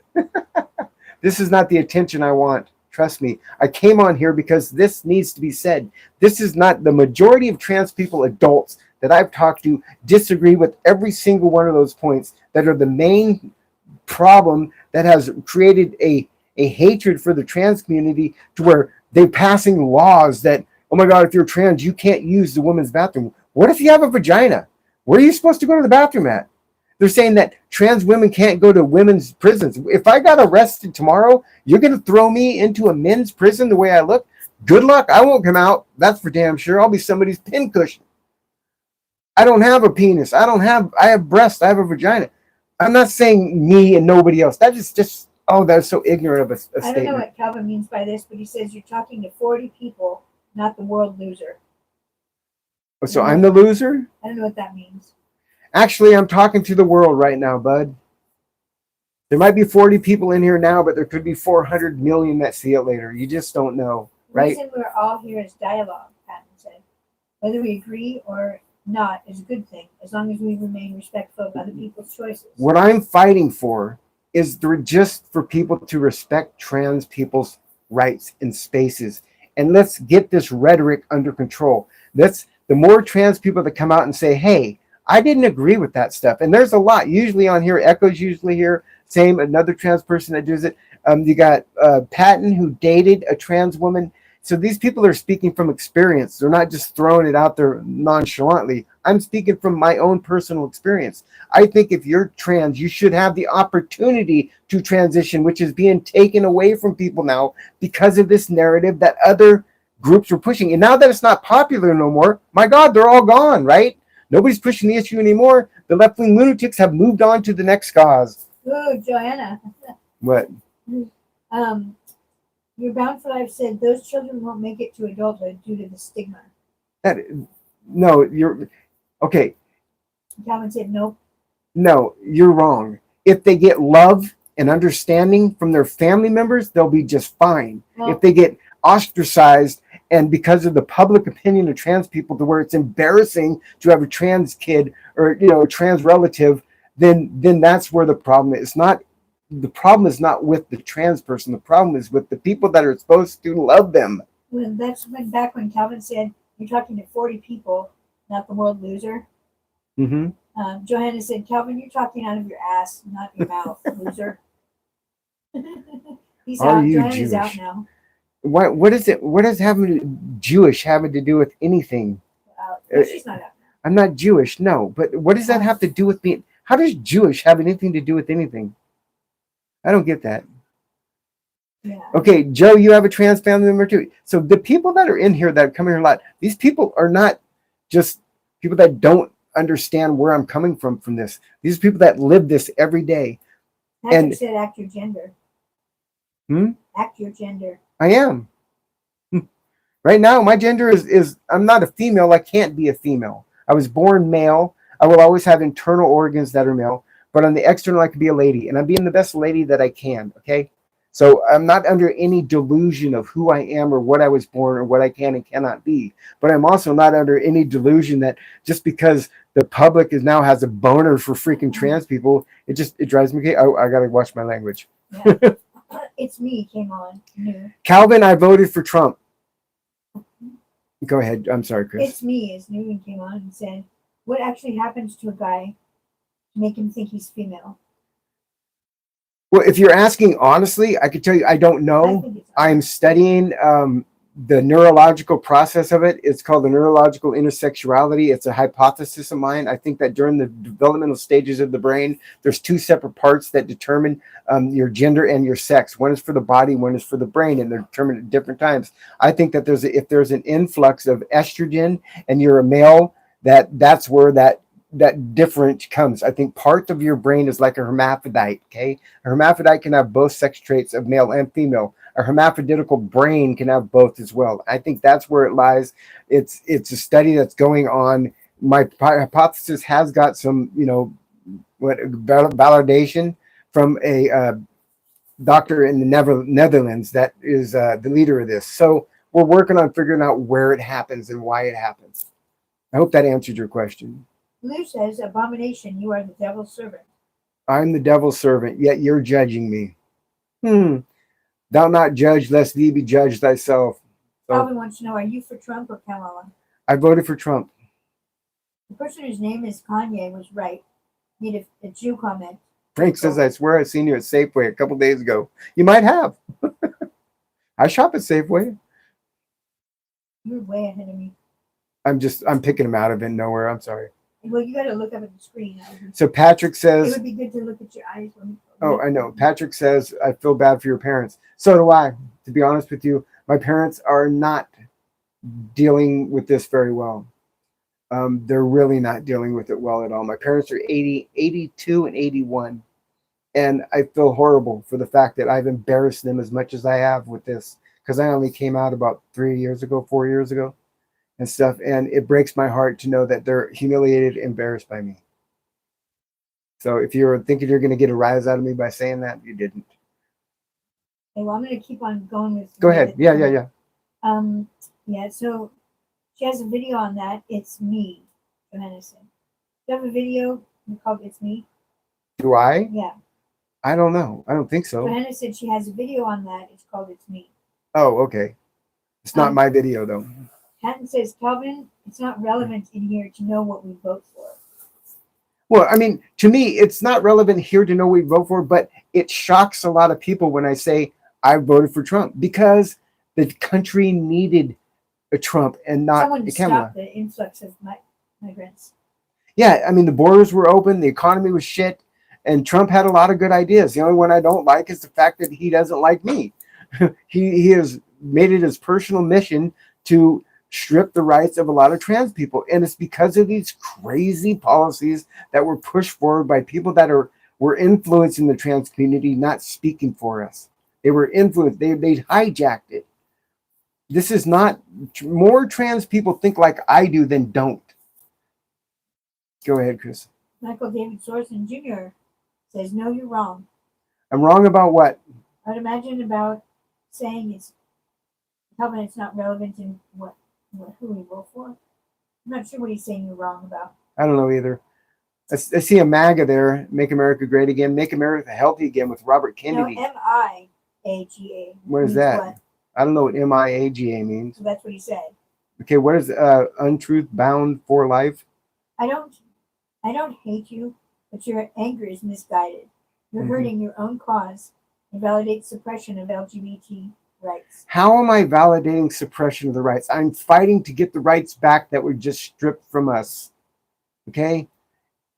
This is not the attention I want. Trust me. I came on here because this needs to be said. This is not the majority of trans people, adults that I've talked to, disagree with every single one of those points that are the main problem that has created a hatred for the trans community to where they're passing laws that, oh my God, if you're trans, you can't use the women's bathroom. What if you have a vagina? Where are you supposed to go to the bathroom at? They're saying that trans women can't go to women's prisons. If I got arrested tomorrow, you're going to throw me into a men's prison the way I look? Good luck. I won't come out. That's for damn sure. I'll be somebody's pincushion. I don't have a penis. I have breasts. I have a vagina. I'm not saying me and nobody else. That is just, oh, that's so ignorant of a statement. I don't know what Calvin means by this, but he says you're talking to 40 people, not the world loser. So I'm the loser? I don't know what that means. Actually, I'm talking to the world right now, bud. There might be 40 people in here now, but there could be 400 million that see it later. You just don't know, right? The reason we're all here is dialogue, Patton said. Whether we agree or not is a good thing, as long as we remain respectful of other people's choices. What I'm fighting for is just for people to respect trans people's rights and spaces. And let's get this rhetoric under control. The more trans people that come out and say, hey, I didn't agree with that stuff. And there's a lot usually on here. Echo's usually here. Same, another trans person that does it. You got Patton, who dated a trans woman. So these people are speaking from experience. They're not just throwing it out there nonchalantly. I'm speaking from my own personal experience. I think if you're trans, you should have the opportunity to transition, which is being taken away from people now because of this narrative that other groups are pushing. And now that it's not popular no more, my God, they're all gone, right? Nobody's pushing the issue anymore. The left-wing lunatics have moved on to the next cause. Oh, Joanna. What? Your Bound for Life said those children won't make it to adulthood due to the stigma. No, you're okay. Calvin said nope. No, you're wrong. If they get love and understanding from their family members, they'll be just fine. Well, if they get ostracized and because of the public opinion of trans people to where it's embarrassing to have a trans kid or a trans relative, then that's where the problem is. The problem is not with the trans person. The problem is with the people that are supposed to love them. Well, that's back when Calvin said you're talking to 40 people, not the world loser. Mm-hmm. Johanna said, Calvin, you're talking out of your ass, not your mouth, loser. He's out. Johanna's out now. What is it? What does having Jewish having to do with anything? No, she's not up. I'm not Jewish, no. But what does that have to do with being? How does Jewish have anything to do with anything? I don't get that. Yeah. Okay, Joe, you have a trans family member too. So the people that are in here that come here a lot, these people are not just people that don't understand where I'm coming from this. These are people that live this every day. Patrick said act your gender. Hmm? Act your gender. I am. Right now, my gender is I'm not a female. I can't be a female. I was born male. I will always have internal organs that are male, but on the external, I can be a lady, and I'm being the best lady that I can. Okay, so I'm not under any delusion of who I am or what I was born or what I can and cannot be. But I'm also not under any delusion that just because the public is now has a boner for freaking trans people, it drives me crazy. I gotta watch my language. Yeah. It's me came on. New. Calvin, I voted for Trump. Go ahead. I'm sorry, Chris. It's me as Newman came on and said, what actually happens to a guy to make him think he's female? Well, if you're asking honestly, I could tell you I don't I know. think it's I'm studying the neurological process of it. It's called the neurological intersexuality. It's a hypothesis of mine. I think that during the developmental stages of the brain, there's two separate parts that determine your gender and your sex. One is for the body, one is for the brain, and they're determined at different times. I think that if there's an influx of estrogen and you're a male, that's where that difference comes. I think part of your brain is like a hermaphrodite. Okay, a hermaphrodite can have both sex traits of male and female. A hermaphroditical brain can have both as well. I think that's where it lies. It's a study that's going on. My hypothesis has got some, validation from a doctor in the Netherlands that is the leader of this. So we're working on figuring out where it happens and why it happens. I hope that answered your question. Lou says, abomination, you are the devil's servant. I'm the devil's servant, yet you're judging me. Thou not judge, lest thee be judged thyself. So, Calvin wants to know, are you for Trump or Kamala? I voted for Trump. The person whose name is Kanye was right. Made a Jew comment. Frank says, I swear I've seen you at Safeway a couple days ago. You might have. I shop at Safeway. You're way ahead of me. I'm picking them out of nowhere. I'm sorry. Well, you got to look up at the screen. So Patrick It says, would be good to look at your eyes. oh, I know. Patrick says, I feel bad for your parents. So do I. To be honest with you, my parents are not dealing with this very well. They're really not dealing with it well at all. My parents are 82 and 81. And I feel horrible for the fact that I've embarrassed them as much as I have with this, because I only came out about 4 years ago and stuff. And it breaks my heart to know that they're humiliated, embarrassed by me. So if you're thinking you're going to get a rise out of me by saying that, you didn't. Okay, well, I'm going to keep on going with. Go ahead. Yeah. Yeah. So she has a video on that. It's me, Johanna said. You have a video called "It's Me"? Do I? Yeah. I don't know. I don't think so. Johanna said she has a video on that. It's called "It's Me." Oh, okay. It's not my video though. Hatton says, Calvin, it's not relevant in here to know what we vote for. Well, I mean, to me, it's not relevant here to know what we vote for, but it shocks a lot of people when I say I voted for Trump because the country needed a Trump and not Someone a to Kamala. stop the influx of migrants. Yeah, I mean, the borders were open, the economy was shit, and Trump had a lot of good ideas. The only one I don't like is the fact that he doesn't like me. He has made it his personal mission to strip the rights of a lot of trans people, and it's because of these crazy policies that were pushed forward by people that were influencing the trans community, not speaking for us. They were influenced. They hijacked it. This is not more trans people think like I do than don't. Go ahead, Chris. Michael David Sorsen Jr. says, no, you're wrong. I'm wrong about what? I'd imagine about saying Calvin, it's not relevant in who we vote for. I'm not sure what he's saying you're wrong about. I don't know either. I see a MAGA there. Make America Great Again. Make America Healthy Again with Robert Kennedy. No, M-I-A-G-A. What is that? What? I don't know what MIAGA means. So that's what he said. Okay, what is untruth bound for life? I don't hate you, but your anger is misguided. You're hurting your own cause and validates suppression of LGBT rights. How am I validating suppression of the rights? I'm fighting to get the rights back that were just stripped from us. Okay?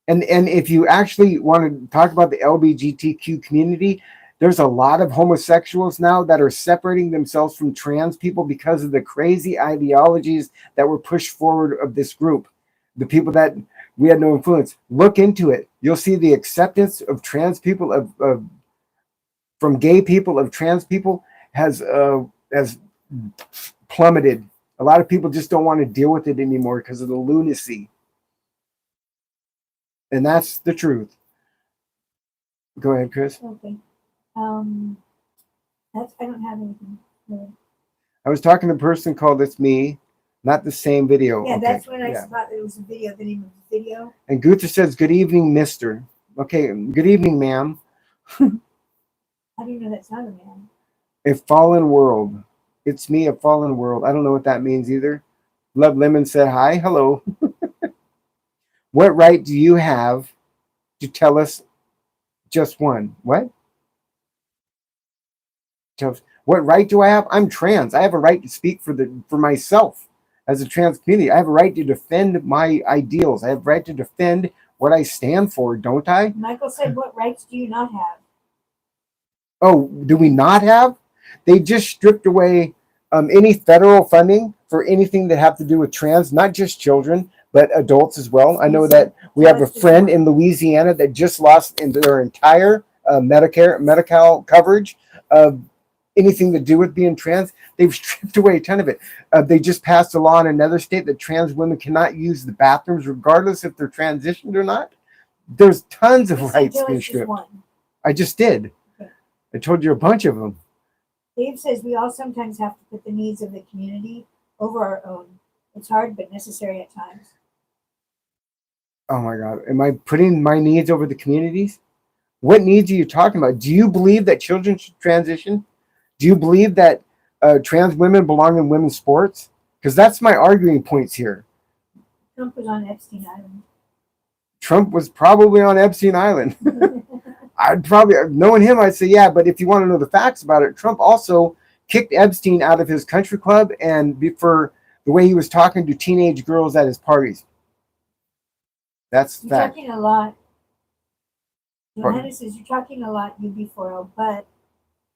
And if you actually want to talk about the LGBTQ community, there's a lot of homosexuals now that are separating themselves from trans people because of the crazy ideologies that were pushed forward of this group. The people that we had no influence. Look into it. You'll see the acceptance of trans people, from gay people, of trans people, has plummeted. A lot of people just don't want to deal with it anymore because of the lunacy. And that's the truth. Go ahead, Chris. Okay. I don't have anything. Really. I was talking to a person called It's Me, not the same video. Yeah, Okay. that's when I thought it was a video, the name of the video. And Gunther says, good evening, mister. Okay, good evening, ma'am. How do you know that's not a man? A fallen world. It's me, a fallen world. I don't know what that means either. Love Lemon said hi. Hello. What right do you have to tell us just one? What? What right do I have? I'm trans. I have a right to speak for myself as a trans community. I have a right to defend my ideals. I have a right to defend what I stand for, don't I? Michael said, what rights do you not have? Oh, do we not have? They just stripped away any federal funding for anything that have to do with trans, not just children, but adults as well. I know that we have a friend in Louisiana that just lost their entire Medical coverage of anything to do with being trans. They've stripped away a ton of it. They just passed a law in another state that trans women cannot use the bathrooms regardless if they're transitioned or not. There's tons of rights being stripped. I just did. Okay. I told you a bunch of them. Dave says we all sometimes have to put the needs of the community over our own. It's hard but necessary at times. Oh my God. Am I putting my needs over the community's? What needs are you talking about? Do you believe that children should transition? Do you believe that trans women belong in women's sports? Because that's my arguing points here. Trump was on Epstein Island. Trump was probably on Epstein Island. I'd probably, knowing him, I'd say, yeah, but if you want to know the facts about it, Trump also kicked Epstein out of his country club and for the way he was talking to teenage girls at his parties. That's you're fact. Talking a lot. Johanna says, you're talking a lot, UB40, but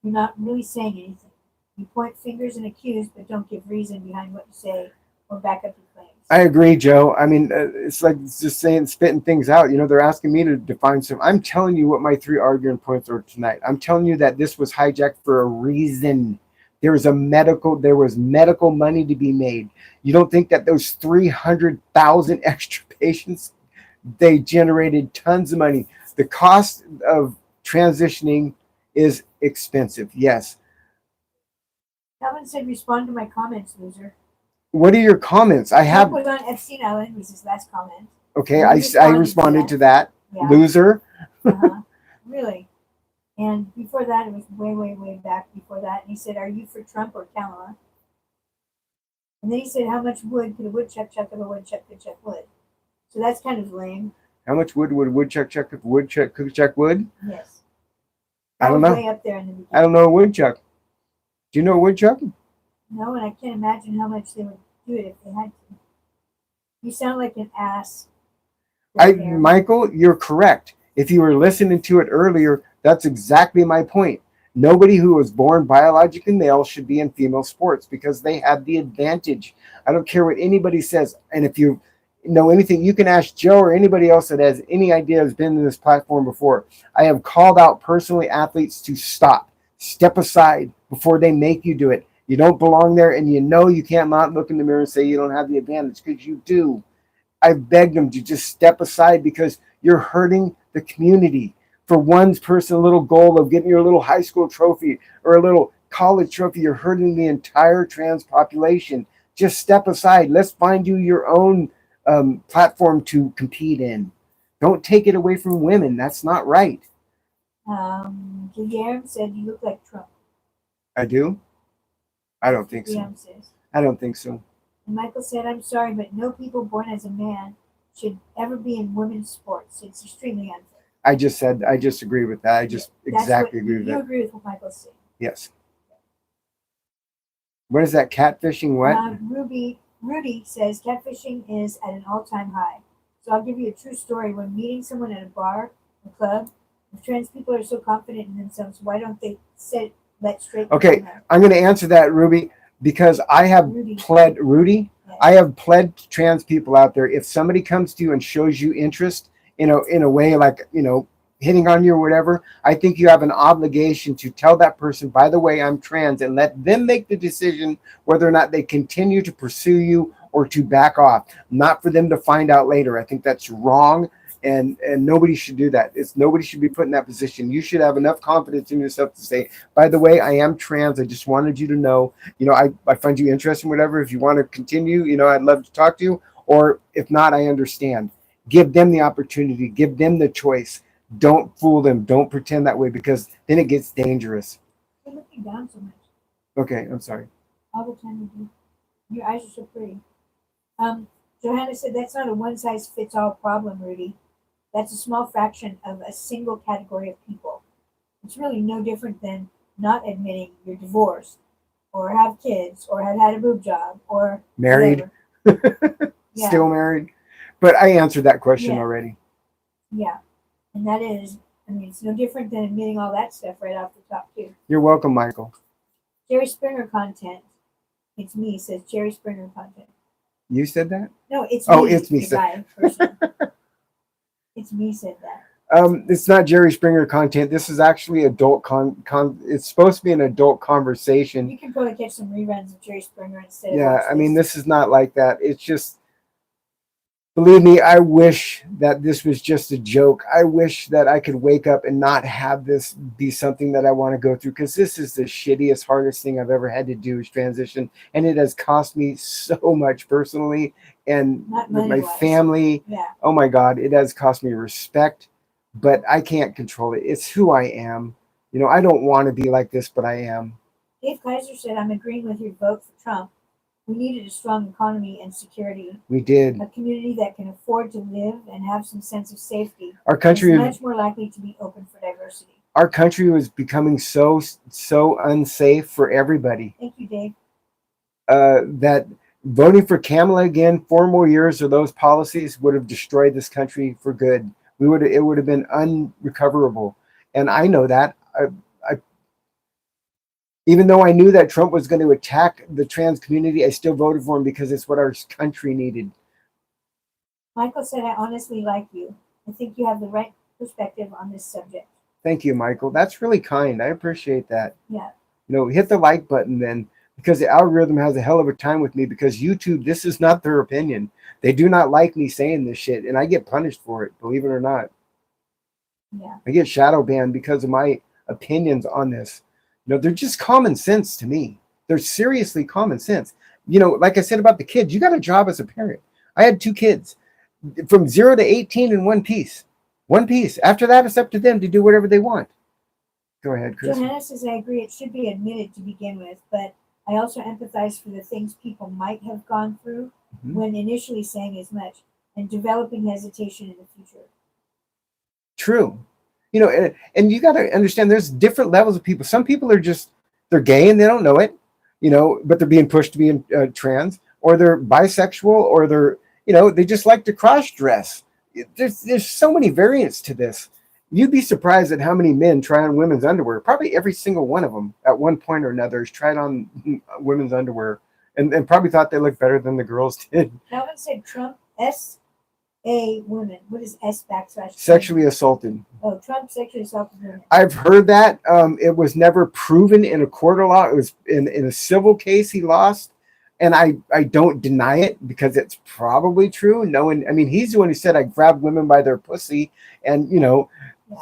you're not really saying anything. You point fingers and accuse, but don't give reason behind what you say or back up your claims. I agree, Joe. I mean, it's like just spitting things out. You know, they're asking me to define some. I'm telling you what my 3 arguing points are tonight. I'm telling you that this was hijacked for a reason. There was medical money to be made. You don't think that those 300,000 extra patients, they generated tons of money. The cost of transitioning is expensive. Yes. Calvin said, respond to my comments, loser. What are your comments? I have. Trump was on Epstein Island, was his last comment. Okay, I responded to that. Yeah. Loser. Really. And before that, it was way back before that. And he said, are you for Trump or Kamala? And then he said, how much wood could a woodchuck chuck if a woodchuck could chuck wood? So that's kind of lame. How much wood would a woodchuck chuck if a woodchuck could chuck wood? Yes. I don't know. Way up there in the beginning. I don't know a woodchuck. Do you know a woodchuck? No, and I can't imagine how much they would do it if they had to. You sound like an ass. Michael, you're correct. If you were listening to it earlier, that's exactly my point. Nobody who was born biologically male should be in female sports because they have the advantage. I don't care what anybody says. And if you know anything, you can ask Joe or anybody else that has any idea has been in this platform before. I have called out personally athletes to step aside before they make you do it. You don't belong there, and you know you can't not look in the mirror and say you don't have the advantage because you do. I've begged them to just step aside because you're hurting the community. For one person, a little goal of getting your little high school trophy or a little college trophy, you're hurting the entire trans population. Just step aside. Let's find you your own platform to compete in. Don't take it away from women. That's not right. Guillermo said you look like Trump. I do? I don't think so. I don't think so. And Michael said, I'm sorry, but no people born as a man should ever be in women's sports. It's extremely unfair. I just agree with that. I just exactly agree with that. You agree with what Michael's saying? Yes. What is that? Catfishing? What? Rudy says catfishing is at an all-time high. So I'll give you a true story. When meeting someone at a bar, a club, if trans people are so confident in themselves, why don't they let straight people Okay, know? I'm going to answer that, Ruby, because I have Rudy. pled, Rudy, Yes. I have pled to trans people out there. If somebody comes to you and shows you interest in a way like, hitting on you or whatever, I think you have an obligation to tell that person, by the way, I'm trans, and let them make the decision whether or not they continue to pursue you or to back off, not for them to find out later. I think that's wrong. And nobody should do that. Nobody should be put in that position. You should have enough confidence in yourself to say, by the way, I am trans. I just wanted you to know, I find you interesting, whatever. If you want to continue, I'd love to talk to you. Or if not, I understand. Give them the opportunity, give them the choice. Don't fool them. Don't pretend that way, because then it gets dangerous. You're looking down so much. Okay, I'm sorry. All the time you do. Your eyes are so pretty. Johanna said that's not a one-size-fits-all problem, Rudy. That's a small fraction of a single category of people. It's really no different than not admitting you're divorced, or have kids, or have had a boob job, or Married. Yeah. Still married. But I answered that question Yeah. already. Yeah. And that is, it's no different than admitting all that stuff right off the top, too. You're welcome, Michael. Jerry Springer content. It's me, says Jerry Springer content. You said that? No, it's Oh, me. it's me. The guy person. It's me said that. It's not Jerry Springer content. This is actually adult it's supposed to be an adult conversation. You can probably catch some reruns of Jerry Springer instead of Yeah, this is not like that. It's just, believe me, I wish that this was just a joke. I wish that I could wake up and not have this be something that I want to go through, because this is the shittiest, hardest thing I've ever had to do, is transition. And it has cost me so much personally and with my family. Yeah. Oh my God, it has cost me respect, but I can't control it. It's who I am. I don't want to be like this, but I am. Dave Kaiser said, I'm agreeing with your vote for Trump. We needed a strong economy and security. We did. A community that can afford to live and have some sense of safety. Our country is much more likely to be open for diversity. Our country was becoming so unsafe for everybody. Thank you, Dave. That voting for Kamala again, 4 more years of those policies would have destroyed this country for good. It would have been unrecoverable. And I know that. Even though I knew that Trump was going to attack the trans community, I still voted for him because it's what our country needed. Michael said, I honestly like you. I think you have the right perspective on this subject. Thank you, Michael. That's really kind. I appreciate that. Yeah. Hit the like button then, because the algorithm has a hell of a time with me, because YouTube, this is not their opinion. They do not like me saying this shit, and I get punished for it, believe it or not. Yeah. I get shadow banned because of my opinions on this. They're just common sense to me. They're seriously common sense. Like I said about the kids, you got a job as a parent. I had 2 kids from 0 to 18 in one piece. One piece. After that, it's up to them to do whatever they want. Go ahead, Chris. Johanna says, I agree. It should be admitted to begin with, but I also empathize for the things people might have gone through when initially saying as much, and developing hesitation in the future. True. And you got to understand, there's different levels of people. Some people are they're gay and they don't know it, but they're being pushed to be trans, or they're bisexual, or they're, they just like to cross dress. There's so many variants to this. You'd be surprised at how many men try on women's underwear. Probably every single one of them at one point or another has tried on women's underwear and probably thought they looked better than the girls did. Calvin said Trump S.A. women. What is S / Sexually assaulted. Oh, Trump sexually assaulted women. I've heard that. It was never proven in a court of law. It was in a civil case he lost. And I don't deny it, because it's probably true. He's the one who said I grabbed women by their pussy. And,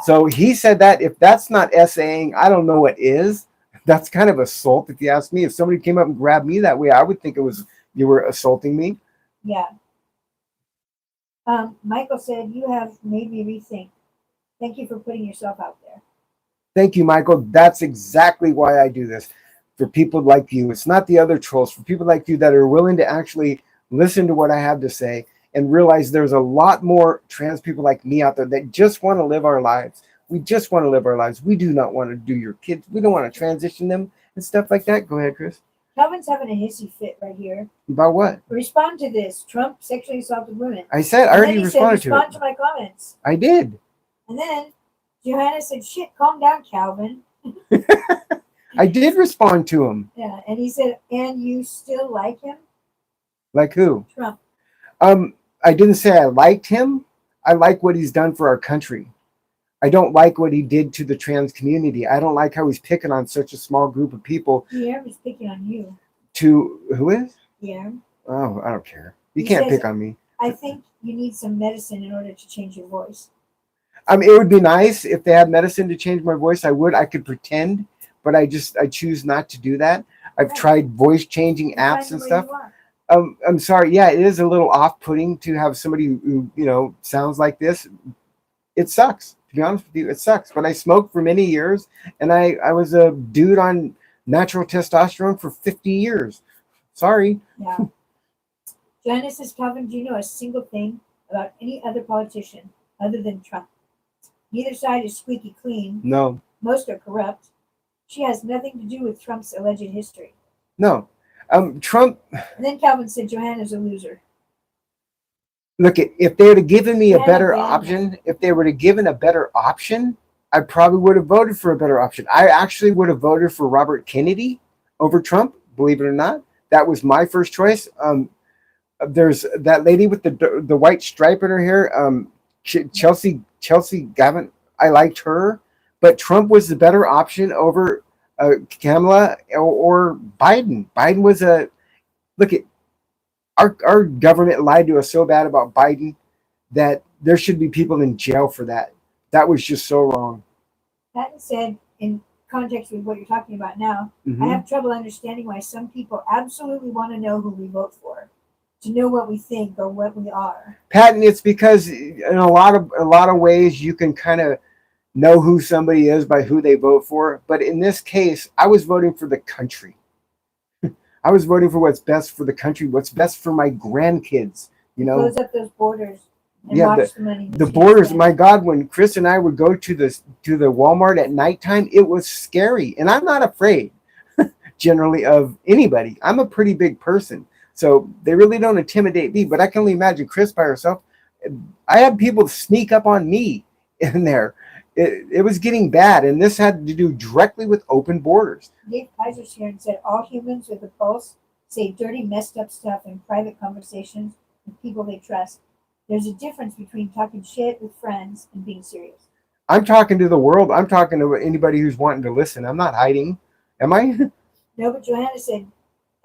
so he said that. If that's not SAing, I don't know what is. That's kind of assault, if you ask me. If somebody came up and grabbed me that way, I would think it was you were assaulting me. Yeah. Michael said, you have made me rethink. Thank you for putting yourself out there. Thank you, Michael. That's exactly why I do this. For people like you. It's not the other trolls. For people like you that are willing to actually listen to what I have to say and realize there's a lot more trans people like me out there that just want to live our lives. We just want to live our lives. We do not want to do your kids. We don't want to transition them and stuff like that. Go ahead, Chris. Calvin's having a hissy fit right here. About what? Respond to this. Trump sexually assaulted women. I said I And already then he said, responded to respond it. to my comments. I did. And then Johanna said, shit, calm down, Calvin. I did respond to him. Yeah. And he said, and you still like him? Like who? Trump. I didn't say I liked him. I like what he's done for our country. I don't like what he did to the trans community. I don't like how he's picking on such a small group of people. Pierre was picking on you. To who is? Yeah. Oh, I don't care. You He can't says- pick on me. I think you need some medicine in order to change your voice. I mean, it would be nice if they had medicine to change my voice. I would. I could pretend, but I choose not to do that. I've Right. tried voice changing You find apps the and way stuff. you are. I'm sorry. Yeah, it is a little off-putting to have somebody who sounds like this. It sucks. To be honest with you, it sucks. But I smoked for many years, and I was a dude on natural testosterone for 50 years. Sorry. Yeah. Johanna says, Calvin, do you know a single thing about any other politician other than Trump? Neither side is squeaky clean. No. Most are corrupt. She has nothing to do with Trump's alleged history. No. Trump. And then Calvin said, Johanna's a loser. Look, if they would have given me a Yeah, better yeah. option, if they would have given a better option, I probably would have voted for a better option. I actually would have voted for Robert Kennedy over Trump, believe it or not. That was my first choice. There's that lady with the white stripe in her hair, Chelsea Gavin. I liked her, but Trump was the better option over Kamala or Biden. Biden was look at our government lied to us so bad about Biden that there should be people in jail for that. That was just so wrong. Patton said, in context with what you're talking about now, Mhm. I have trouble understanding why some people absolutely want to know who we vote for, to know what we think or what we are. Patton, it's because in a lot of ways you can kind of know who somebody is by who they vote for. But in this case, I was voting for the country. I was voting for what's best for the country, what's best for my grandkids. Close up those borders and Yeah, watch the money. the borders. My God, when Chris and I would go to the Walmart at nighttime, it was scary, and I'm not afraid generally of anybody. I'm a pretty big person, so they really don't intimidate me. But I can only imagine Chris by herself. I had people sneak up on me in there. It was getting bad, and this had to do directly with open borders. Dave Kaiser's here and said, all humans with a pulse say dirty, messed up stuff in private conversations with people they trust. There's a difference between talking shit with friends and being serious. I'm talking to the world. I'm talking to anybody who's wanting to listen. I'm not hiding. Am I? No, but Johanna said,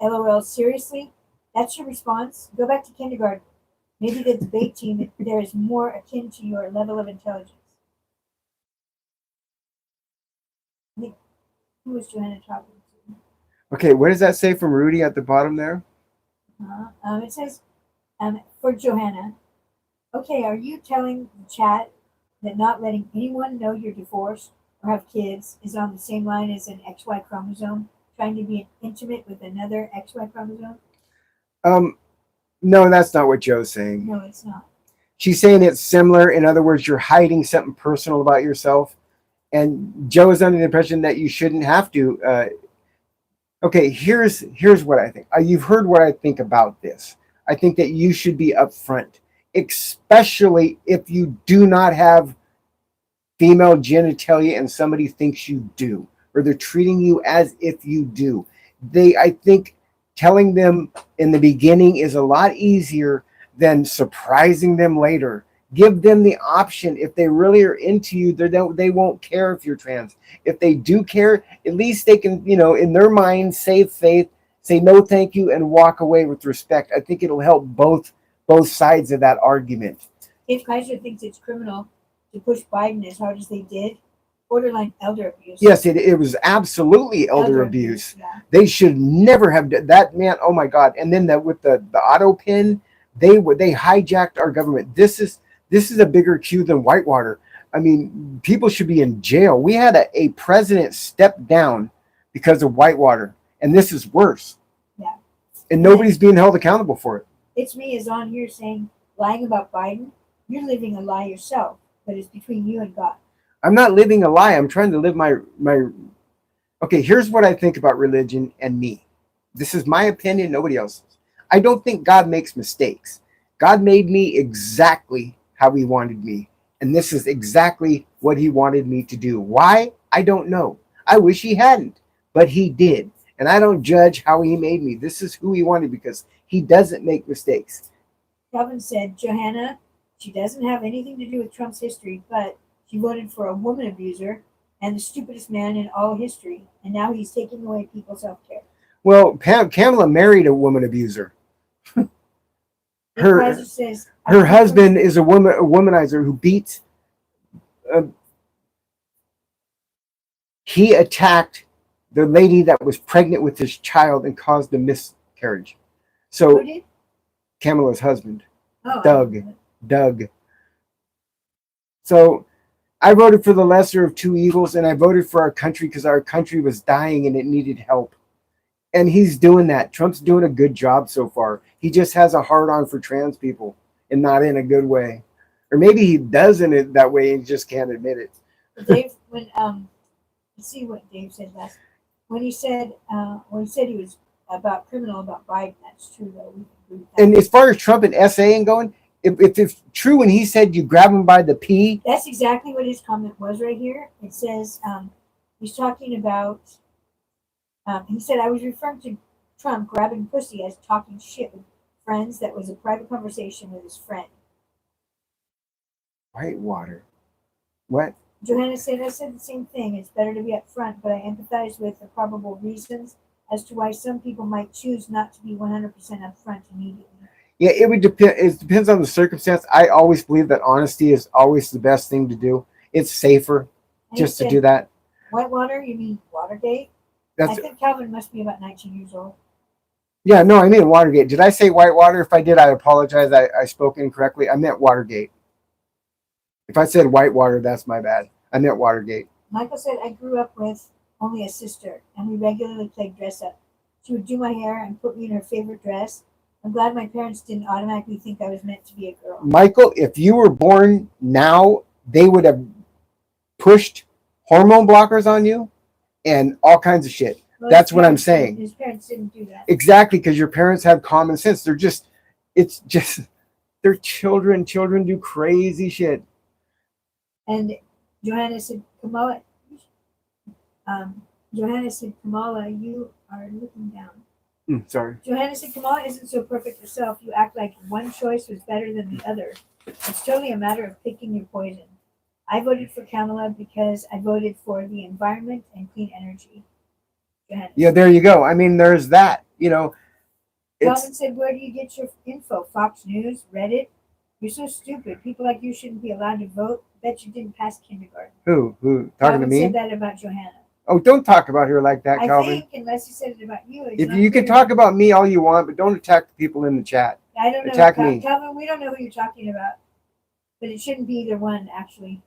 LOL, seriously? That's your response? Go back to kindergarten. Maybe the debate team there is more akin to your level of intelligence. I think, who was Johanna talking to? Okay, what does that say from Rudy at the bottom there? It says, for Johanna, okay, are you telling the chat that not letting anyone know you're divorced or have kids is on the same line as an XY chromosome, trying to be intimate with another XY chromosome? No, that's not what Joe's saying. No, it's not. She's saying it's similar. In other words, you're hiding something personal about yourself. And Joe is under the impression that you shouldn't have to. Okay, here's what I think. You've heard what I think about this. I think that you should be upfront, especially if you do not have female genitalia and somebody thinks you do, or they're treating you as if you do. I think telling them in the beginning is a lot easier than surprising them later. Give them the option. If they really are into you, they won't care if you're trans. If they do care, at least they can, in their mind, save faith, say no thank you, and walk away with respect. I think it'll help both sides of that argument. If Kaiser thinks it's criminal to push Biden as hard as they did, borderline elder abuse. Yes, it was absolutely elder abuse. Yeah. They should never have done that, man. Oh my God! And then with the auto pin, they hijacked our government. This is a bigger Q than Whitewater. I mean, people should be in jail. We had a president step down because of Whitewater, and this is worse. Yeah. And nobody's being held accountable for it. It's me is on here saying, lying about Biden, you're living a lie yourself, but it's between you and God. I'm not living a lie. I'm trying to live my. Okay, here's what I think about religion and me. This is my opinion, nobody else's. I don't think God makes mistakes. God made me exactly how he wanted me. And this is exactly what he wanted me to do. Why? I don't know. I wish he hadn't, but he did. And I don't judge how he made me. This is who he wanted because he doesn't make mistakes. Calvin said, Johanna, she doesn't have anything to do with Trump's history, but she voted for a woman abuser and the stupidest man in all history. And now he's taking away people's health care. Well, Kamala married a woman abuser. Her says, her husband is a womanizer who beats. He attacked the lady that was pregnant with his child and caused a miscarriage. So Kamala's husband, Doug. So I voted for the lesser of two evils, and I voted for our country because our country was dying and it needed help. And he's doing that. Trump's doing a good job so far. He just has a hard on for trans people and not in a good way. Or maybe he does in it that way and just can't admit it. Dave, when let's see what Dave said last. When he said he was about Biden, that's true though. We agree with that. And as far as Trump and essaying going, if it's true when he said you grab him by the pee. That's exactly what his comment was right here. It says he's talking about. He said, I was referring to Trump grabbing pussy as talking shit with friends. That was a private conversation with his friend. Whitewater. What? Johanna said, I said the same thing. It's better to be up front, but I empathize with the probable reasons as to why some people might choose not to be 100% upfront immediately. Yeah, it would depend. It depends on the circumstance. I always believe that honesty is always the best thing to do. It's safer just to do that. Whitewater? You mean Watergate? I think Calvin must be about 19 years old. Yeah, no, I mean Watergate. Did I say Whitewater? If I did, I apologize. I spoke incorrectly. I meant Watergate. If I said Whitewater, that's my bad. I meant Watergate. Michael said, I grew up with only a sister, and we regularly played dress up. She would do my hair and put me in her favorite dress. I'm glad my parents didn't automatically think I was meant to be a girl. Michael, if you were born now, they would have pushed hormone blockers on you and all kinds of shit. Well, that's what I'm saying. His parents didn't do that. Exactly, because your parents have common sense. They're children. Children do crazy shit. And Johanna said, Kamala, you are looking down. Sorry. Johanna said, Kamala isn't so perfect herself. You act like one choice was better than the other. It's totally a matter of picking your poison. I voted for Kamala because I voted for the environment and clean energy. Yeah, there you go. I mean, there's that. Calvin said, where do you get your info? Fox News? Reddit? You're so stupid. People like you shouldn't be allowed to vote. Bet you didn't pass kindergarten. Who? Talking Calvin to me? Said that about Johanna. Oh, don't talk about her like that, Calvin. I think, unless he said it about you. If you can talk about me all you want, but don't attack the people in the chat. I don't know. Attack me. Calvin, we don't know who you're talking about. But it shouldn't be either one, actually.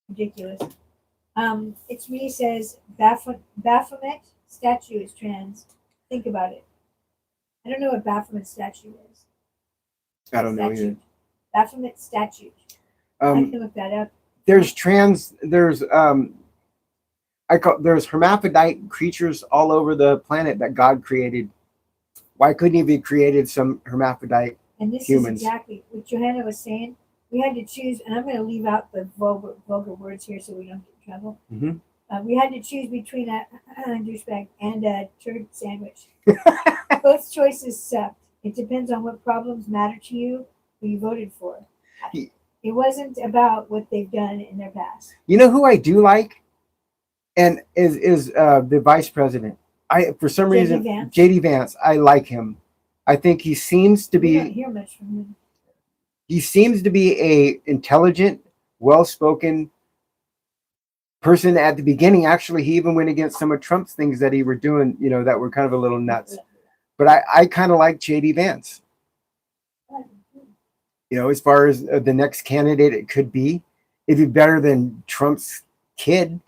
Ridiculous. It's me says, Baphomet statue is trans. Think about it. I don't know what Baphomet statue is. I don't know either. Baphomet statue. I can look that up. There's hermaphrodite creatures all over the planet that God created. Why couldn't he have created some hermaphrodite and this humans? Is exactly what Johanna was saying. We had to choose, and I'm going to leave out the vulgar words here so we don't get in trouble. Mm-hmm. We had to choose between a douchebag and a turd sandwich. Both choices sucked. It depends on what problems matter to you, who you voted for. It wasn't about what they've done in their past. You know who I do like, and is the vice president. For some reason, JD Vance. I like him. I think he seems to be. We don't hear much from him. He seems to be a intelligent, well-spoken person. At the beginning, actually, he even went against some of Trump's things that he were doing, that were kind of a little nuts. But I kind of like JD Vance. As far as the next candidate, it could be. It'd be better than Trump's kid.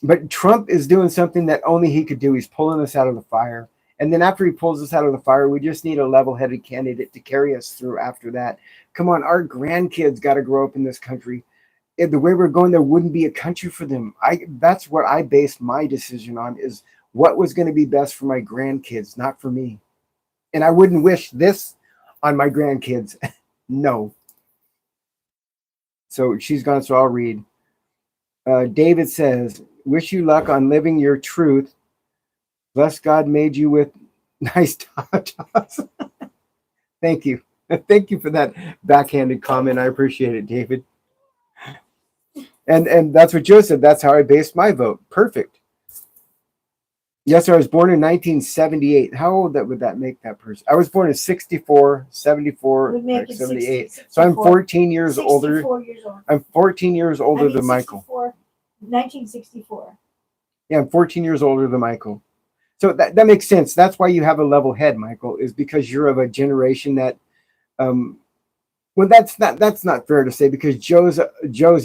But Trump is doing something that only he could do. He's pulling us out of the fire. And then after he pulls us out of the fire, we just need a level-headed candidate to carry us through after that. Come on, our grandkids got to grow up in this country. if the way we're going, there wouldn't be a country for them. That's what I based my decision on, is what was going to be best for my grandkids, not for me. And I wouldn't wish this on my grandkids. No. So she's gone, so I'll read. David says, wish you luck on living your truth. Bless God made you with nice tatas. Thank you. Thank you for that backhanded comment. I appreciate it, David. And that's what Joe said. That's how I based my vote. Perfect. Yes, sir. I was born in 1978. How old would that make that person? I was born in 64, 74, Would make like it 78. 60, So I'm 64. 14 years older. 64 years old. I'm 14 years older I mean, than Michael. 1964. Yeah, I'm 14 years older than Michael. So that makes sense. That's why you have a level head, Michael, is because you're of a generation that well, that's not fair to say, because Joe's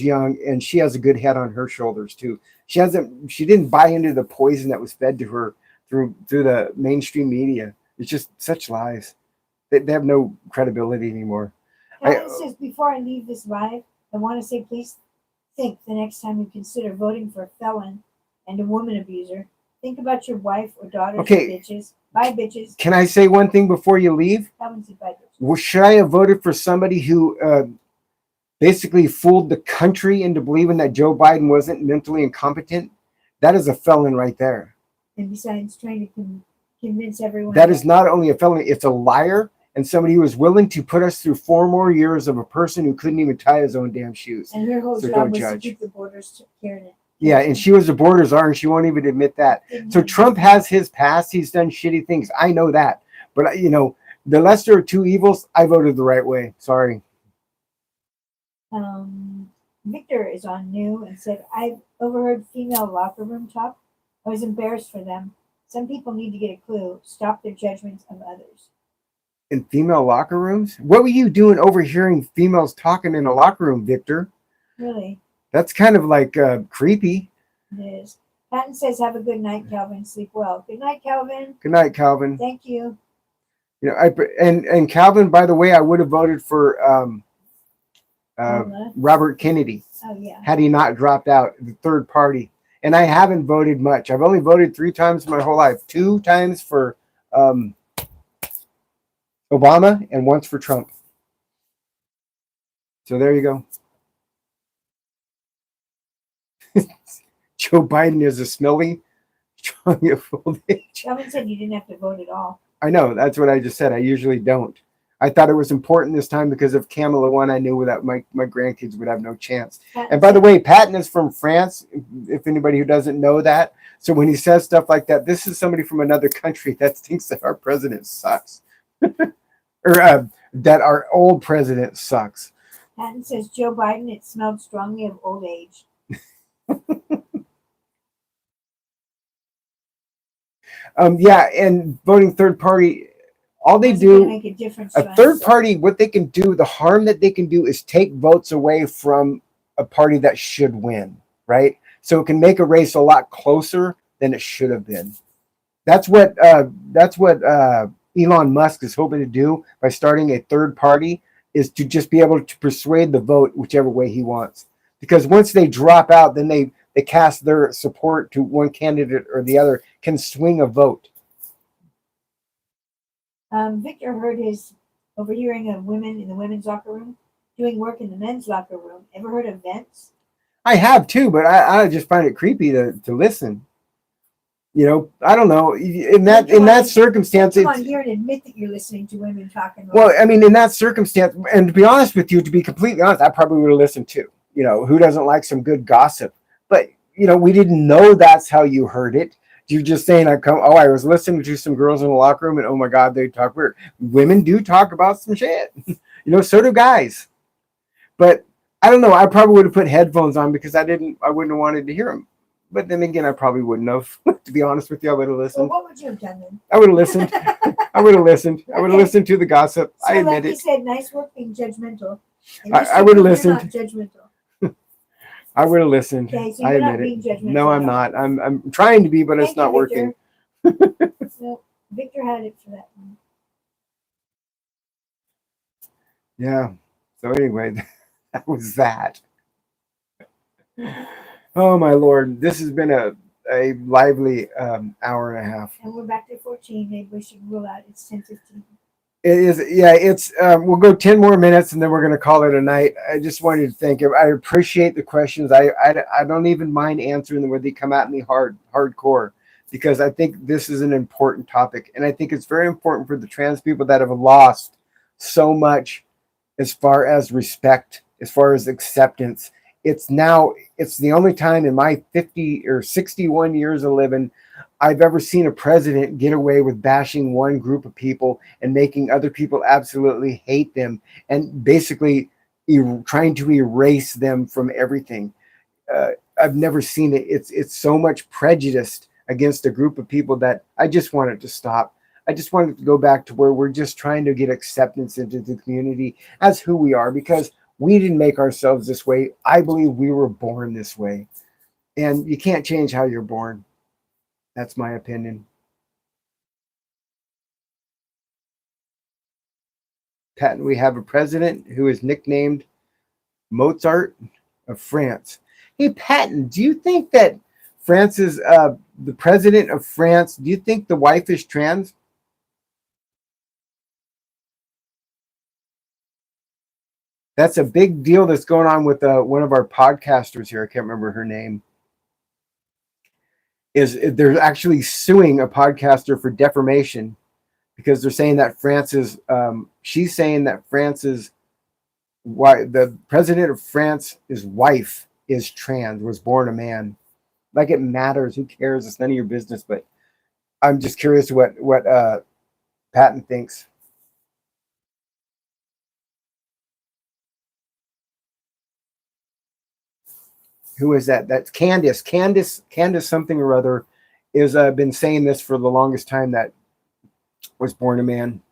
young and she has a good head on her shoulders too. She didn't buy into the poison that was fed to her through the mainstream media. It's just such lies. They have no credibility anymore. Alan says, before I leave this live, I want to say, please think the next time you consider voting for a felon and a woman abuser, think about your wife or daughters. Okay. Or bitches. Bye, bitches. Can I say one thing before you leave? Alan said, bye, bitches. Well, should I have voted for somebody who basically fooled the country into believing that Joe Biden wasn't mentally incompetent? That is a felon right there. And besides, trying to convince everyone. That is not only a felony, it's a liar, and somebody who was willing to put us through 4 more years of a person who couldn't even tie his own damn shoes. And her whole So job don't was judge. to keep the borders caring. Yeah, and she was the borders czar, and she won't even admit that. So Trump has his past. He's done shitty things. I know that. But, the lesser of two evils, I voted the right way. Sorry. Victor is on new and said, I've overheard female locker room talk. I was embarrassed for them. Some people need to get a clue. Stop their judgments of others. In female locker rooms? What were you doing overhearing females talking in a locker room, Victor? Really? That's kind of like creepy. It is. Patton says, have a good night, Calvin. Sleep well. Good night, Calvin. Good night, Calvin. Thank you. And Calvin, by the way, I would have voted for Robert Kennedy. Oh, yeah. Had he not dropped out, the third party. And I haven't voted much. I've only voted 3 times in my whole life. 2 times for Obama and once for Trump. So there you go. Joe Biden is a smelly, strong of old age. Calvin said you didn't have to vote at all. I know. That's what I just said. I usually don't. I thought it was important this time because if Kamala won, I knew that my grandkids would have no chance. And by the way, Patton is from France, if anybody who doesn't know that. So when he says stuff like that, this is somebody from another country that thinks that our president sucks. Or that our old president sucks. Patton says, Joe Biden, it smelled strongly of old age. Yeah, and voting third party, all they do, make a difference. A third party, what they can do, the harm that they can do is take votes away from a party that should win, right? So it can make a race a lot closer than it should have been. That's what Elon Musk is hoping to do by starting a third party, is to just be able to persuade the vote whichever way he wants. Because once they drop out, then they cast their support to one candidate or the other, can swing a vote. Victor heard his overhearing of women in the women's locker room doing work in the men's locker room. Ever heard of vents? I have too, but I just find it creepy to listen. I don't know. In that circumstance, come on here and admit that you're listening to women talking. Well, I mean, in that circumstance, and to be honest with you, to be completely honest, I probably would have listened too. Who doesn't like some good gossip? But we didn't know that's how you heard it. You're just saying, I was listening to some girls in the locker room, and oh my God, they talk weird. Women do talk about some shit. So do guys. But I don't know. I probably would have put headphones on because I wouldn't have wanted to hear them. But then again, I probably wouldn't have. To be honest with you, I would have listened. Well, what would you have done then? I would have listened. I would have listened. I would have listened to the gossip. So I admit like it. You said, nice work being judgmental. I would have listened. Not judgmental. I would have listened. Okay, so I you're not admit being it. judgmental. No, I'm not. I'm trying to be, but it's not working. So Victor had it for that one. Yeah. So anyway, that was that. Oh my Lord, this has been a lively hour and a half. And we're back to 14. Maybe we should rule out it's 10:15. It is, yeah. It's we'll go 10 more minutes and then we're going to call it a night. I just wanted to thank you. I appreciate the questions. I don't even mind answering them where they come at me hardcore, because I think this is an important topic, and I think it's very important for the trans people that have lost so much as far as respect, as far as acceptance. It's the only time in my 50 or 61 years of living I've ever seen a president get away with bashing one group of people and making other people absolutely hate them, and basically trying to erase them from everything. I've never seen it. It's so much prejudiced against a group of people that I just want it to stop. I just want it to go back to where we're just trying to get acceptance into the community as who we are, because we didn't make ourselves this way. I believe we were born this way, and you can't change how you're born. That's my opinion. Pat, we have a president who is nicknamed Mozart of France. Hey, Patton, do you think that France's the president of France? Do you think the wife is trans? That's a big deal that's going on with one of our podcasters here. I can't remember her name. They're actually suing a podcaster for defamation because they're saying that she's saying that France's why the president of France's wife is trans, was born a man. Like it matters. Who cares? It's none of your business. But I'm just curious what Patton thinks. Who is that? That's Candace. Candace something or other is been saying this for the longest time, that was born a man.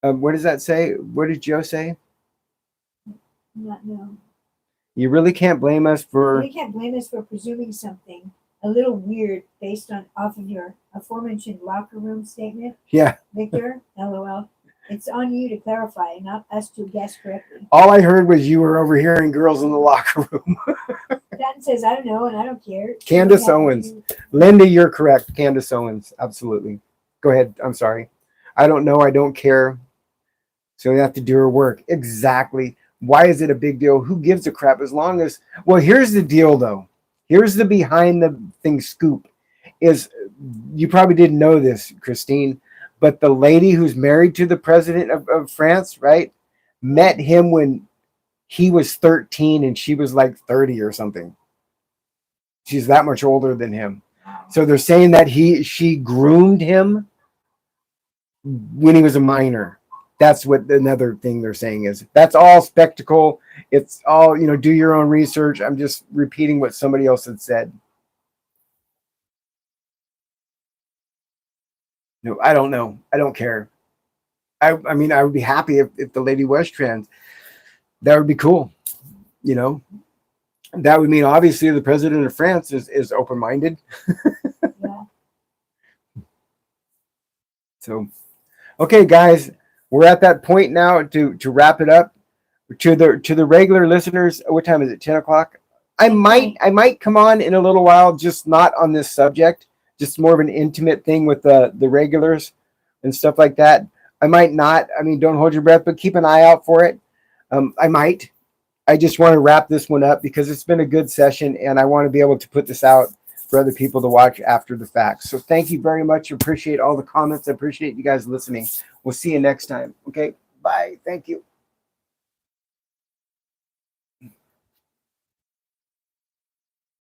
What does that say? What did Joe say? Not no. You really can't blame us for. You can't blame us for presuming something a little weird based on off of your aforementioned locker room statement. Yeah. Victor, LOL. It's on you to clarify, not us to guess correctly. All I heard was you were overhearing girls in the locker room. Patton says, I don't know, and I don't care. Candace Owens. Linda, you're correct. Candace Owens. Absolutely. Go ahead. I'm sorry. I don't know. I don't care. So we have to do her work. Exactly. Why is it a big deal? Who gives a crap? As long as, well, here's the deal though. Here's the behind the thing scoop is, you probably didn't know this, Christine, but the lady who's married to the president of France, right, met him when he was 13 and she was like 30 or something. She's that much older than him. So they're saying that she groomed him when he was a minor. That's what another thing they're saying is. That's all spectacle. It's all, do your own research. I'm just repeating what somebody else had said. No, I don't know. I don't care. I mean, I would be happy if the lady was trans. That would be cool. That would mean obviously the president of France is open-minded. Yeah. So, okay, guys, we're at that point now to wrap it up. To the regular listeners, what time is it? 10 o'clock. I might come on in a little while, just not on this subject, just more of an intimate thing with the regulars and stuff like that. I might not. I mean, don't hold your breath, but keep an eye out for it. I might. I just want to wrap this one up because it's been a good session, and I want to be able to put this out for other people to watch after the fact. So thank you very much. Appreciate all the comments. I appreciate you guys listening. We'll see you next time. Okay. Bye. Thank you.